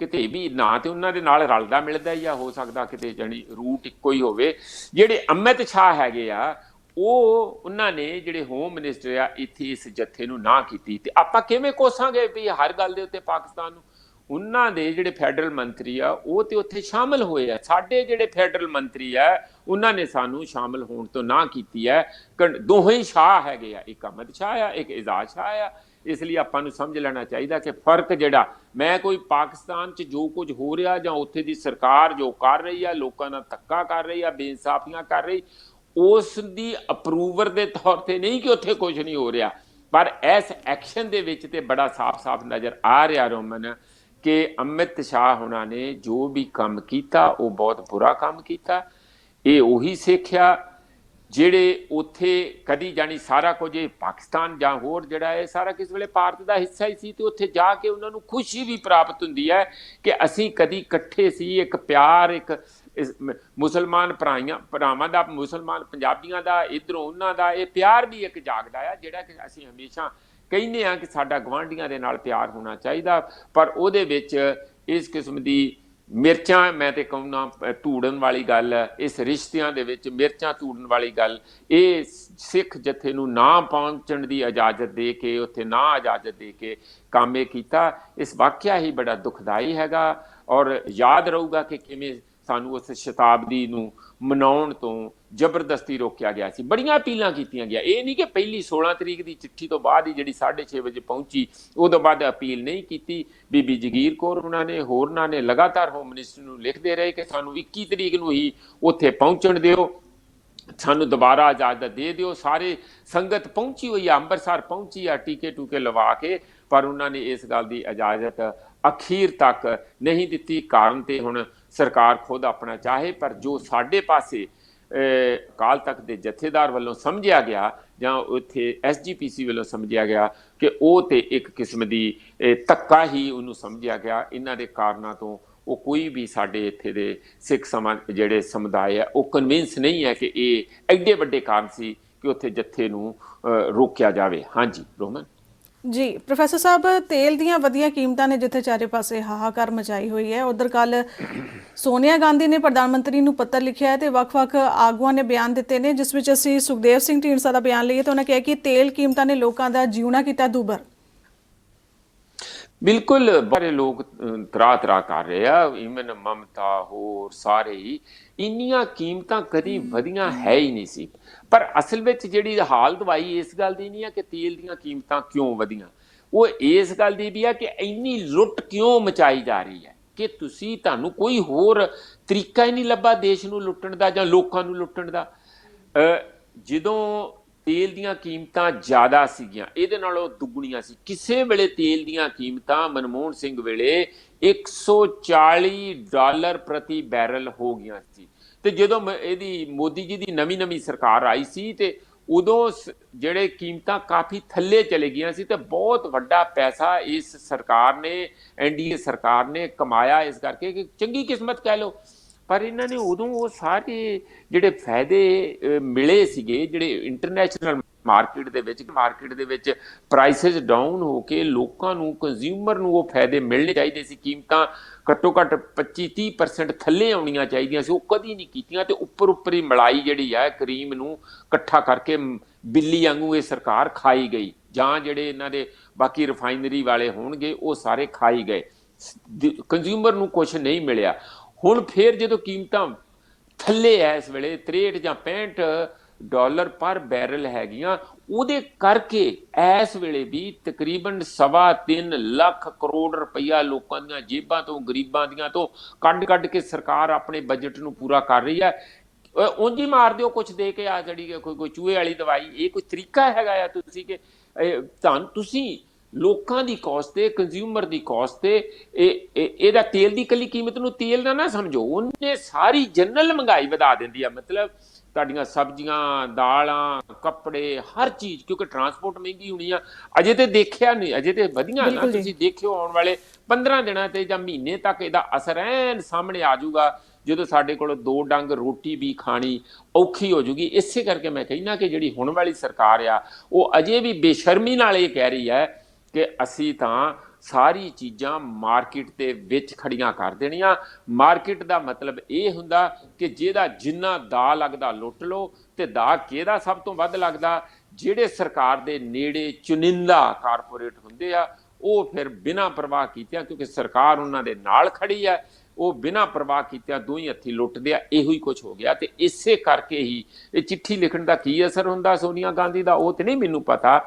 B: ਕਿਤੇ ਵੀ ਨਾ ਤੇ ਉਹਨਾਂ ਦੇ ਨਾਲ ਰਲਦਾ ਮਿਲਦਾ ਜਾਂ ਹੋ ਸਕਦਾ ਕਿਤੇ ਜਾਣੀ ਰੂਟ ਇੱਕੋ ਹੀ ਹੋਵੇ। ਜਿਹੜੇ ਅਮਿਤ ਸ਼ਾਹ ਹੈਗੇ ਆ, ਉਹਨਾਂ ਨੇ ਜਿਹੜੇ ਹੋਮ ਮਿਨਿਸਟਰ ਆ, ਇੱਥੇ ਇਸ ਜੱਥੇ ਨੂੰ ਨਾ ਕੀਤੀ, ਤੇ ਆਪਾਂ ਕਿਵੇਂ ਕੋਸਾਂਗੇ ਵੀ ਹਰ ਗੱਲ ਦੇ ਉੱਤੇ ਪਾਕਿਸਤਾਨ ਨੂੰ। ਉਹਨਾਂ ਦੇ ਜਿਹੜੇ ਫੈਡਰਲ ਮੰਤਰੀ ਆ, ਉਹ ਤੇ ਉੱਥੇ ਸ਼ਾਮਲ ਹੋਏ ਆ। ਸਾਡੇ ਜਿਹੜੇ ਫੈਡਰਲ ਮੰਤਰੀ ਆ, ਉਹਨਾਂ ਨੇ ਸਾਨੂੰ ਸ਼ਾਮਲ ਹੋਣ ਤੋਂ ਨਾ ਕੀਤੀ ਹੈ। ਦੋਹੇ ਸ਼ਾਹ ਹੈਗੇ ਆ, ਇੱਕ ਅਮਿਤ ਸ਼ਾਹ ਆ, ਇੱਕ ਇਜਾਜ਼ ਸ਼ਾਹ ਆ। इसलिए आपां नूं समझ लेना चाहिए कि फर्क जिहड़ा मैं कोई पाकिस्तान च जो कुछ हो रहा जां उत्थे दी सरकार जो कर रही है, लोकां नाल धक्का कर रही है, बेइंसाफियां कर रही, उस दी अप्रूवर के तौर पर नहीं कि उत्थे कुछ नहीं हो रहा, पर इस एक्शन दे विच ते बड़ा साफ साफ नज़र आ रहा रोमन कि अमित शाह होना ने जो भी काम किया वो बहुत बुरा काम किया। ये उही सिक्ख्या ਜਿਹੜੇ ਉੱਥੇ ਕਦੀ ਜਾਣੀ ਸਾਰਾ ਕੁਝ ਪਾਕਿਸਤਾਨ ਜਾਂ ਹੋਰ ਜਿਹੜਾ ਹੈ ਸਾਰਾ ਕਿਸ ਵੇਲੇ ਭਾਰਤ ਦਾ ਹਿੱਸਾ ਹੀ ਸੀ, ਤੇ ਉੱਥੇ ਜਾ ਕੇ ਉਹਨਾਂ ਨੂੰ ਖੁਸ਼ੀ ਵੀ ਪ੍ਰਾਪਤ ਹੁੰਦੀ ਹੈ ਕਿ ਅਸੀਂ ਕਦੀ ਇਕੱਠੇ ਸੀ, ਇੱਕ ਪਿਆਰ, ਇੱਕ ਮੁਸਲਮਾਨ ਭਰਾਵਾਂ ਦਾ, ਮੁਸਲਮਾਨ ਪੰਜਾਬੀਆਂ ਦਾ, ਇੱਧਰੋਂ ਉਹਨਾਂ ਦਾ ਇਹ ਪਿਆਰ ਵੀ ਇੱਕ ਜਾਗਦਾ ਆ, ਜਿਹੜਾ ਕਿ ਅਸੀਂ ਹਮੇਸ਼ਾ ਕਹਿੰਦੇ ਹਾਂ ਕਿ ਸਾਡਾ ਗਵਾਂਢੀਆਂ ਦੇ ਨਾਲ ਪਿਆਰ ਹੋਣਾ ਚਾਹੀਦਾ, ਪਰ ਉਹਦੇ ਵਿੱਚ ਇਸ ਕਿਸਮ ਦੀ ਮਿਰਚਾਂ मैं तो कहना ਧੂੜਨ वाली गल, इस रिश्तियां दे विच मिर्चां ਧੂੜਨ वाली गल, ये सिख जथे नूं ना पहुंचण दी इजाजत दे के, उत्थे ना इजाजत दे के काम ये कीता, इस वाਕਿਆ ही बड़ा दुखदाई हैगा। और याद रहूगा कि किवें सानू उस शताब्दी नूं मनाउण तो जबरदस्ती रोकिया गया सी, बड़ियां अपीलां कीतियां गया, ये नहीं कि पहली 16 तरीक की चिट्ठी तो बाद ही जी 6:30 बजे पहुंची उदों बाद अपील नहीं की। बीबी जगीर कौर उन्होंने होरनां ने लगातार होम मिनिस्टर नूं लिखते रहे कि सानू 21 तरीक नूं ही उत्थे पहुंचण दिओ, सानू दोबारा इजाजत दे दिओ। सारे संगत पहुंची हुई है, अंबरसर पहुंची है टीके टूके लवा के, पर उन्होंने इस गल की इजाजत अखीर तक नहीं दी। कारण तो हुण सरकार खुद अपना चाहे, पर जो साडे पासे अकाल तख्त के जथेदार वालों समझिया गया जां उत्थे SGPC वालों समझिया गया कि वो तो एक किस्म की धक्का ही उन्होंने समझिया गया। इन्हां दे कारणों तो वो कोई भी साडे इत्थे दे सिख समाज जिहड़े समुदाय है वो कन्विंस नहीं है कि ये एडे वड्डे कारण सी कि उत्थे जत्थे नूं रोकिया जाए। हाँ जी रोमन
A: जी प्रोफैसर साहब, तेल दीयां वधियां कीमतां ने जिथे चारे पासे हाहाकार मचाई हुई है, उधर कल सोनिया गांधी ने प्रधानमंत्री नूं पत्र लिखिया है तो वख-वख आगुआं ने बयान दिते ने, जिस विच असीं सुखदेव सिंह ढींडसा दा बयान लईए तो उन्होंने कहा कि तेल कीमतां ने लोकां दा जीउणा कीता दूभर।
B: बिल्कुल बारे लोग तरा तरा कर रहे हैं, ईवन ममता होर सारे ही, इन्नियां कीमतां कदी वधियां है ही नहीं सी। पर असल में जिहड़ी हाल दवाई इस गल दी नहीं है कि तेल दीयां कीमतां क्यों वधियां, वो इस गल दी भी है कि इन्नी लुट क्यों मचाई जा रही है कि तुसीं तुहानूं कोई होर तरीका ही नहीं लभा देश नूं लुट्टण दा जां लोकां नूं लुट्टण दा। जदों तेल दीयां कीमतां ज़्यादा सीगियां, इहदे नालों दुगणियां सी, किसे वेले तेल दीयां कीमतां मनमोहन सिंह वेले $140 प्रति बैरल हो गईयां सी, ते जदों इहदी मोदी जी की नवीं नवीं सरकार आई सी ते उदों जिहड़े कीमतां काफ़ी थल्ले चले गईयां सी, ते बहुत वड्डा पैसा इस सरकार ने, NDA सरकार ने कमाया इस करके कि चंगी किस्मत कह लो। पर इन्होंने उदों वो सारे जिहड़े फायदे मिले सीगे, जिहड़े इंटरनैशनल मार्केट दे विच प्राइसिस डाउन हो के लोकां नूं, कंज्यूमर नूं वो फायदे मिलने चाहिए सी, कीमतां घट्टो घट्ट 25-30% थल्ले आउणियां चाहिदियां सी, वो कदी नहीं कीतियां, ते उपर ही मलाई जिहड़ी है करीम नूं इकट्ठा करके बिल्ली वांगू ये सरकार खाई गई, जां जिहड़े इन्हां दे बाकी रिफाइनरी वाले होणगे वो सारे खाई गए, कंज्यूमर नूं कुछ नहीं मिलिया। हुण फिर जो कीमतां थल्ले है इस वेले 63 ਜਾਂ $65 पर बैरल हैगियां, उहदे करके इस वेले भी तकरीबन 3.25 ਲੱਖ करोड़ रुपया लोगों ਦੀਆਂ जेबां तो, गरीबां ਦੀਆਂ तो ਕੱਢ के सरकार अपने बजट नूं पूरा कर रही है। ਉਂਝ ਹੀ मार दिओ कुछ दे के आ जड़ी कोई चूहे वाली दवाई, ये कोई तरीका हैगा आ तुसीं कि तुसीं लोकां दी कॉस्ट ते, कंज्यूमर दी कॉस्ट ते ਇਹਦਾ तेल की कली कीमत नूं तेल ना समझो, उन्हें सारी जनरल महंगाई वधा दिंदी है। मतलब तुहाडीआं सब्जियां, दालां, कपड़े, हर चीज़, क्योंकि ट्रांसपोर्ट महंगी होनी आ, अजे तो देखिया नहीं, अजे तो वधिया ना, तुसीं देखिओ आउण वाले 15 दिनां ते जां महीने तक इहदा असर ऐन सामने आ जाऊगा, ਜਦੋਂ ਸਾਡੇ ਕੋਲ 2 ਡੰਗ ਰੋਟੀ भी खानी औखी हो जूगी। इसे करके मैं कहना कि जिहड़ी हुण वाली सरकार आ वो अजे भी बेशर्मी नाल ये कह रही है कि असी तां सारी चीज़ां मार्केट दे विच खड़ियां कर देणियां। मार्केट दा मतलब ये हुंदा कि जिहदा जिन्ना दा लगदा लुट लो, ते दा किहदा सब तो वध लगदा, जिहड़े सरकार दे नेड़े चुनिंदा कारपोरेट हुंदे आ, वो फिर बिना परवाह कीतियां, क्योंकि सरकार उन्हां दे नाल खड़ी है, वो बिना परवाह कीतिया दो ही हथी लुटदे आ। इहो ही कुछ हो गया, तो इसे करके ही ये चिट्ठी लिखण दा की असर हुंदा सोनिया गांधी दा, वो तो नहीं मैनूं पता,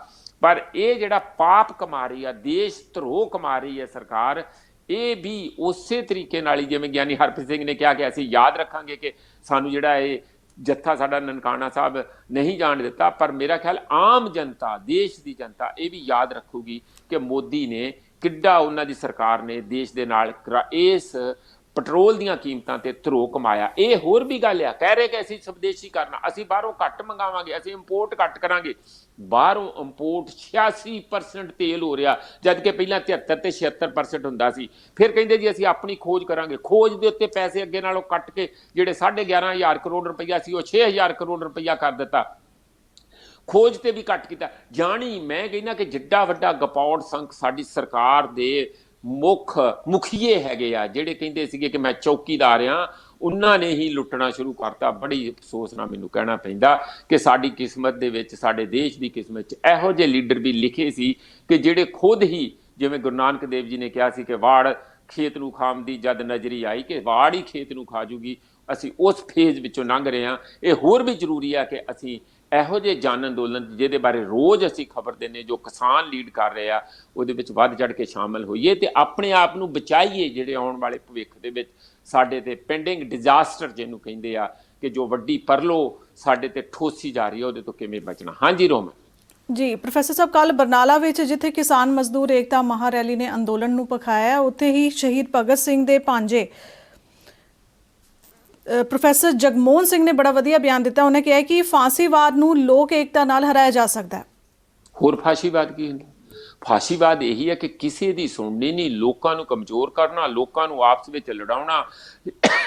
B: ਪਰ ਇਹ ਜਿਹੜਾ ਪਾਪ ਕਮਾ ਰਹੀ ਆ, ਦੇਸ਼ ਧਰੋਹ ਕਮਾ ਰਹੀ ਹੈ ਸਰਕਾਰ, ਇਹ ਵੀ ਉਸੇ ਤਰੀਕੇ ਨਾਲ ਹੀ ਜਿਵੇਂ ਗਿਆਨੀ ਹਰਪ੍ਰੀਤ ਸਿੰਘ ਨੇ ਕਿਹਾ ਕਿ ਅਸੀਂ ਯਾਦ ਰੱਖਾਂਗੇ ਕਿ ਸਾਨੂੰ ਜਿਹੜਾ ਇਹ ਜੱਥਾ ਸਾਡਾ ਨਨਕਾਣਾ ਸਾਹਿਬ ਨਹੀਂ ਜਾਣ ਦਿੱਤਾ, ਪਰ ਮੇਰਾ ਖਿਆਲ ਆਮ ਜਨਤਾ, ਦੇਸ਼ ਦੀ ਜਨਤਾ ਇਹ ਵੀ ਯਾਦ ਰੱਖੂਗੀ ਕਿ ਮੋਦੀ ਨੇ ਕਿੱਡਾ, ਉਹਨਾਂ ਦੀ ਸਰਕਾਰ ਨੇ ਦੇਸ਼ ਦੇ ਨਾਲ ਇਸ ਪੈਟਰੋਲ ਦੀਆਂ ਕੀਮਤਾਂ ਤੇ ਧਰੋਹ ਕਮਾਇਆ। ਇਹ ਹੋਰ ਵੀ ਗੱਲ ਆ, ਕਹਿ ਰਹੇ ਕਿ ਅਸੀਂ ਸਵਦੇਸ਼ੀ ਕਰਨਾ, ਅਸੀਂ ਬਾਹਰੋਂ ਘੱਟ ਮੰਗਾਵਾਂਗੇ, ਅਸੀਂ ਇੰਪੋਰਟ ਘੱਟ ਕਰਾਂਗੇ। ਬਾਹਰੋਂ ਇੰਪੋਰਟ 86% ਤੇਲ ਹੋ ਰਿਹਾ, ਜਦ ਕਿ ਪਹਿਲਾਂ 73 ਤੇ 76% ਹੁੰਦਾ ਸੀ। ਫਿਰ ਕਹਿੰਦੇ ਜੀ ਅਸੀਂ ਆਪਣੀ ਖੋਜ ਕਰਾਂਗੇ, ਖੋਜ ਦੇ ਉੱਤੇ ਪੈਸੇ ਅੱਗੇ ਨਾਲੋਂ ਕੱਟ ਕੇ ਜਿਹੜੇ 11,500 ਕਰੋੜ ਰੁਪਈਆ ਸੀ ਉਹ 6,000 ਕਰੋੜ ਰੁਪਈਆ ਕਰ ਦਿੱਤਾ, ਖੋਜ ਤੇ ਵੀ ਕੱਟ ਕੀਤਾ। ਜਾਣੀ ਮੈਂ ਕਹਿੰਦਾ ਕਿ ਜਿੱਡਾ ਵੱਡਾ ਗਪੌੜ ਸੰਖ ਸਾਡੀ ਸਰਕਾਰ ਦੇ ਮੁਖੀਏ ਹੈਗੇ ਆ, ਜਿਹੜੇ ਕਹਿੰਦੇ ਸੀਗੇ ਕਿ ਮੈਂ ਚੌਕੀਦਾਰ ਆ, ਉਹਨਾਂ ਨੇ ਹੀ ਲੁੱਟਣਾ ਸ਼ੁਰੂ ਕਰਤਾ। ਬੜੀ ਅਫਸੋਸ ਨਾਲ ਮੈਨੂੰ ਕਹਿਣਾ ਪੈਂਦਾ ਕਿ ਸਾਡੀ ਕਿਸਮਤ ਦੇ ਵਿੱਚ, ਸਾਡੇ ਦੇਸ਼ ਦੀ ਕਿਸਮਤ 'ਚ ਇਹੋ ਜਿਹੇ ਲੀਡਰ ਵੀ ਲਿਖੇ ਸੀ ਕਿ ਜਿਹੜੇ ਖੁਦ ਹੀ, ਜਿਵੇਂ ਗੁਰੂ ਨਾਨਕ ਦੇਵ ਜੀ ਨੇ ਕਿਹਾ ਸੀ ਕਿ ਵਾੜ ਖੇਤ ਨੂੰ ਖਾਂਦੀ ਜਦ ਨਜ਼ਰੀ ਆਈ, ਕਿ ਵਾੜ ਹੀ ਖੇਤ ਨੂੰ ਖਾ ਜੂਗੀ। ਅਸੀਂ ਉਸ ਫੇਜ਼ ਵਿੱਚੋਂ ਲੰਘ ਰਹੇ ਹਾਂ। ਇਹ ਹੋਰ ਵੀ ਜ਼ਰੂਰੀ ਹੈ ਕਿ ਅਸੀਂ ਇਹੋ ਜਿਹੇ ਜਨ ਅੰਦੋਲਨ ਜਿਹਦੇ ਬਾਰੇ ਰੋਜ਼ ਅਸੀਂ ਖਬਰ ਦਿੰਦੇ, ਜੋ ਕਿਸਾਨ ਲੀਡ ਕਰ ਰਹੇ ਆ, ਉਹਦੇ ਵਿੱਚ ਵੱਧ ਚੜ੍ਹ ਕੇ ਸ਼ਾਮਲ ਹੋਈਏ ਤੇ ਆਪਣੇ ਆਪ ਨੂੰ ਬਚਾਈਏ, ਜਿਹੜੇ ਆਉਣ ਵਾਲੇ ਭਵਿੱਖ ਦੇ ਵਿੱਚ ਸਾਡੇ ਤੇ ਪੈਂਡਿੰਗ ਡਿਜ਼ਾਸਟਰ ਜਿਹਨੂੰ ਕਹਿੰਦੇ ਆ, ਕਿ ਜੋ ਵੱਡੀ ਪਰਲੋ ਸਾਡੇ ਤੇ ਠੋਸੀ ਜਾ ਰਹੀ ਹੈ, ਉਹਦੇ ਤੋਂ ਕਿਵੇਂ ਬਚਣਾ। ਹਾਂਜੀ ਰੋਮਨ
A: ਜੀ ਪ੍ਰੋਫੈਸਰ ਸਾਹਿਬ, ਕੱਲ ਬਰਨਾਲਾ ਵਿੱਚ ਜਿੱਥੇ ਕਿਸਾਨ ਮਜ਼ਦੂਰ ਏਕਤਾ ਮਹਾਰੈਲੀ ਨੇ ਅੰਦੋਲਨ ਨੂੰ ਭਖਾਇਆ, ਉੱਥੇ ਹੀ ਸ਼ਹੀਦ ਭਗਤ ਸਿੰਘ ਦੇ ਭਾਂਜੇ ਪ੍ਰੋਫੈਸਰ ਜਗਮੋਹਨ ਸਿੰਘ ਨੇ ਬੜਾ ਵਧੀਆ ਬਿਆਨ ਦਿੱਤਾ। ਉਹਨੇ ਕਿਹਾ ਕਿ ਫਾਂਸੀਵਾਦ ਨੂੰ ਲੋਕ ਏਕਤਾ ਨਾਲ ਹਰਾਇਆ ਜਾ ਸਕਦਾ ਹੈ।
B: ਹੋਰ ਫਾਸ਼ੀਵਾਦ ਕੀ ਹੁੰਦਾ? ਫਾਸ਼ੀਵਾਦ ਇਹੀ ਹੈ ਕਿ ਕਿਸੇ ਦੀ ਸੁਣਨੀ ਨਹੀਂ, ਲੋਕਾਂ ਨੂੰ ਕਮਜ਼ੋਰ ਕਰਨਾ, ਲੋਕਾਂ ਨੂੰ ਆਪਸ ਵਿੱਚ ਲੜਾਉਣਾ,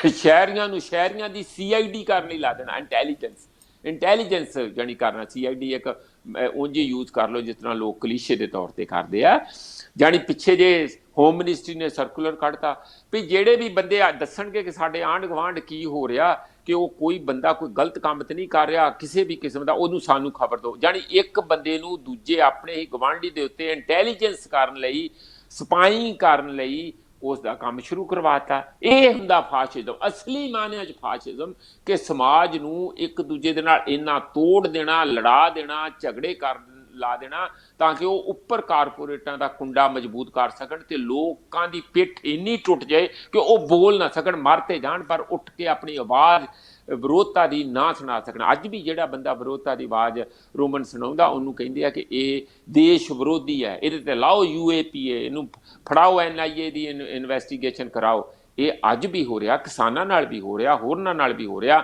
B: ਸ਼ਹਿਰੀਆਂ ਨੂੰ ਸ਼ਹਿਰੀਆਂ ਦੀ CID ਕਰਨ ਲਈ ਲਾ ਦੇਣਾ, ਇੰਟੈਲੀਜੈਂਸ ਜਾਣੀ ਕਰਨਾ। CID ਇੱਕ ਉਂਝ ਯੂਜ਼ ਕਰ ਲਓ ਜਿਸ ਤਰ੍ਹਾਂ ਲੋਕ ਕਲੀਸ਼ੇ ਦੇ ਤੌਰ ਤੇ ਕਰਦੇ ਆ। ਜਾਣੀ ਪਿੱਛੇ ਜੇ ਹੋਮ ਮਿਨਿਸਟਰੀ ਨੇ ਸਰਕੂਲਰ ਕੱਢਤਾ ਵੀ ਜਿਹੜੇ ਵੀ ਬੰਦੇ ਦੱਸਣਗੇ ਕਿ ਸਾਡੇ ਆਂਢ ਗੁਆਂਢ ਕੀ ਹੋ ਰਿਹਾ, ਕਿ ਉਹ ਕੋਈ ਬੰਦਾ ਕੋਈ ਗਲਤ ਕੰਮ ਤੇ ਨਹੀਂ ਕਰ ਰਿਹਾ ਕਿਸੇ ਵੀ ਕਿਸਮ ਦਾ, ਉਹਨੂੰ ਸਾਨੂੰ ਖਬਰ ਦਿਓ। ਜਾਣੀ ਇੱਕ ਬੰਦੇ ਨੂੰ ਦੂਜੇ ਆਪਣੇ ਹੀ ਗਵਾਂਢੀ ਦੇ ਉੱਤੇ ਇੰਟੈਲੀਜੈਂਸ ਕਰਨ ਲਈ, ਸਪਾਈ ਕਰਨ ਲਈ ਉਸ ਦਾ ਕੰਮ ਸ਼ੁਰੂ ਕਰਵਾਤਾ। ਇਹ ਹੁੰਦਾ ਫਾਸ਼ਿਜ਼ਮ, ਅਸਲੀ ਮਾਇਨਿਆਂ 'ਚ ਫਾਸ਼ਿਜ਼ਮ, ਕਿ ਸਮਾਜ ਨੂੰ ਇੱਕ ਦੂਜੇ ਦੇ ਨਾਲ ਇੰਨਾ ਤੋੜ ਦੇਣਾ, ਲੜਾ ਦੇਣਾ, ਝਗੜੇ ਕਰ ਲਾ ਦੇਣਾ ਤਾਂ ਕਿ ਉਹ ਉੱਪਰ ਕਾਰਪੋਰੇਟਾਂ ਦਾ ਕੁੰਡਾ ਮਜ਼ਬੂਤ ਕਰ ਸਕਣ ਤੇ ਲੋਕਾਂ ਦੀ ਪਿੱਠ ਇੰਨੀ ਟੁੱਟ ਜਾਏ ਕਿ ਉਹ ਬੋਲ ਨਾ ਸਕਣ, ਮਰ ਤੇ ਜਾਣ ਪਰ ਉੱਠ ਕੇ ਆਪਣੀ ਆਵਾਜ਼ ਵਿਰੋਧਤਾ ਦੀ ਨਾ ਸੁਣਾ ਸਕਣ। ਅੱਜ ਵੀ ਜਿਹੜਾ ਬੰਦਾ ਵਿਰੋਧਤਾ ਦੀ ਆਵਾਜ਼ ਰੋਮਨ ਸੁਣਾਉਂਦਾ, ਉਹਨੂੰ ਕਹਿੰਦੇ ਆ ਕਿ ਇਹ ਦੇਸ਼ ਵਿਰੋਧੀ ਹੈ, ਇਹਦੇ ਤੇ ਲਾਓ UAPA, ਇਹਨੂੰ ਫੜਾਓ, NIA ਦੀ ਇਨਵੈਸਟੀਗੇਸ਼ਨ ਕਰਾਓ। ਇਹ ਅੱਜ ਵੀ ਹੋ ਰਿਹਾ, ਕਿਸਾਨਾਂ ਨਾਲ ਵੀ ਹੋ ਰਿਹਾ, ਹੋਰਨਾਂ ਨਾਲ ਵੀ ਹੋ ਰਿਹਾ।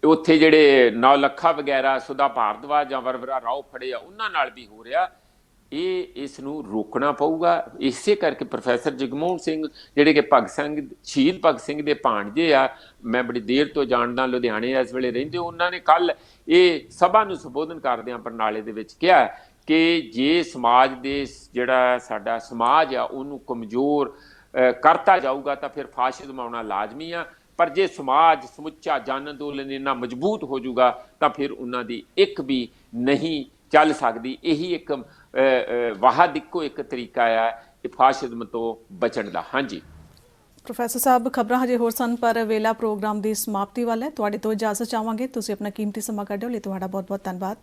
B: ਉੱਥੇ ਜਿਹੜੇ ਨੌਲੱਖਾ ਵਗੈਰਾ, ਸੁਦਾ ਭਾਰਦਵਾਜ ਜਾਂ ਵਰਵਰਾ ਰਾਓ ਫੜੇ ਆ, ਉਹਨਾਂ ਨਾਲ ਵੀ ਹੋ ਰਿਹਾ। ਇਹ ਇਸ ਨੂੰ ਰੋਕਣਾ ਪਊਗਾ। ਇਸੇ ਕਰਕੇ ਪ੍ਰੋਫੈਸਰ ਜਗਮੋਹਨ ਸਿੰਘ ਜਿਹੜੇ ਕਿ ਸ਼ਹੀਦ ਭਗਤ ਸਿੰਘ ਦੇ ਭਾਣਜੇ ਆ, ਮੈਂ ਬੜੀ ਦੇਰ ਤੋਂ ਜਾਣਦਾ, ਲੁਧਿਆਣੇ ਇਸ ਵੇਲੇ ਰਹਿੰਦੇ, ਉਹਨਾਂ ਨੇ ਕੱਲ ਇਹ ਸਭਾ ਨੂੰ ਸੰਬੋਧਨ ਕਰਦਿਆਂ ਬਰਨਾਲੇ ਦੇ ਵਿੱਚ ਕਿਹਾ ਕਿ ਜੇ ਸਮਾਜ ਦੇ, ਜਿਹੜਾ ਸਾਡਾ ਸਮਾਜ ਆ, ਉਹਨੂੰ ਕਮਜ਼ੋਰ ਕਰਤਾ ਜਾਊਗਾ ਤਾਂ ਫਿਰ ਫਾਸ਼ਿਜ਼ਮ ਆਉਣਾ ਲਾਜ਼ਮੀ ਆ, ਪਰ ਜੇ ਸਮਾਜ ਸਮੁੱਚਾ ਜਨ ਅੰਦੋਲਨ ਇੰਨਾ ਮਜ਼ਬੂਤ ਹੋ ਜਾਊਗਾ ਤਾਂ ਫਿਰ ਉਹਨਾਂ ਦੀ ਇੱਕ ਵੀ ਨਹੀਂ ਚੱਲ ਸਕਦੀ। ਇਹੀ ਇੱਕ ਵਾਹਦ ਇੱਕੋ ਇੱਕ ਤਰੀਕਾ ਆ ਫਾਸ਼ਿਜ਼ਮ ਤੋਂ ਬਚਣ ਦਾ। ਹਾਂਜੀ
A: ਪ੍ਰੋਫੈਸਰ ਸਾਹਿਬ, ਖਬਰਾਂ ਹਜੇ ਹੋਰ ਸਨ ਪਰ ਵੇਲਾ ਪ੍ਰੋਗਰਾਮ ਦੀ ਸਮਾਪਤੀ ਵੱਲ ਹੈ। ਤੁਹਾਡੇ ਤੋਂ ਇਜਾਜ਼ਤ ਚਾਹਾਂਗੇ। ਤੁਸੀਂ ਆਪਣਾ ਕੀਮਤੀ ਸਮਾਂ ਕੱਢਿਓ ਲਈ ਤੁਹਾਡਾ ਬਹੁਤ ਬਹੁਤ ਧੰਨਵਾਦ।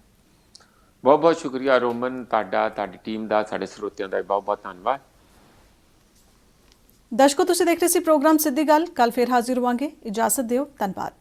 B: ਬਹੁਤ ਬਹੁਤ ਸ਼ੁਕਰੀਆ ਰੋਮਨ, ਤੁਹਾਡਾ, ਤੁਹਾਡੀ ਟੀਮ ਦਾ, ਸਾਡੇ ਸਰੋਤਿਆਂ ਦਾ ਬਹੁਤ ਬਹੁਤ ਧੰਨਵਾਦ।
A: ਦਰਸ਼ਕੋ, ਤੁਸੀਂ ਦੇਖ ਰਹੇ ਸੀ ਪ੍ਰੋਗਰਾਮ ਸਿੱਧੀ ਗੱਲ। ਕੱਲ ਫਿਰ ਹਾਜ਼ਰ ਹੋਵਾਂਗੇ। ਇਜਾਜ਼ਤ ਦਿਓ। ਧੰਨਵਾਦ।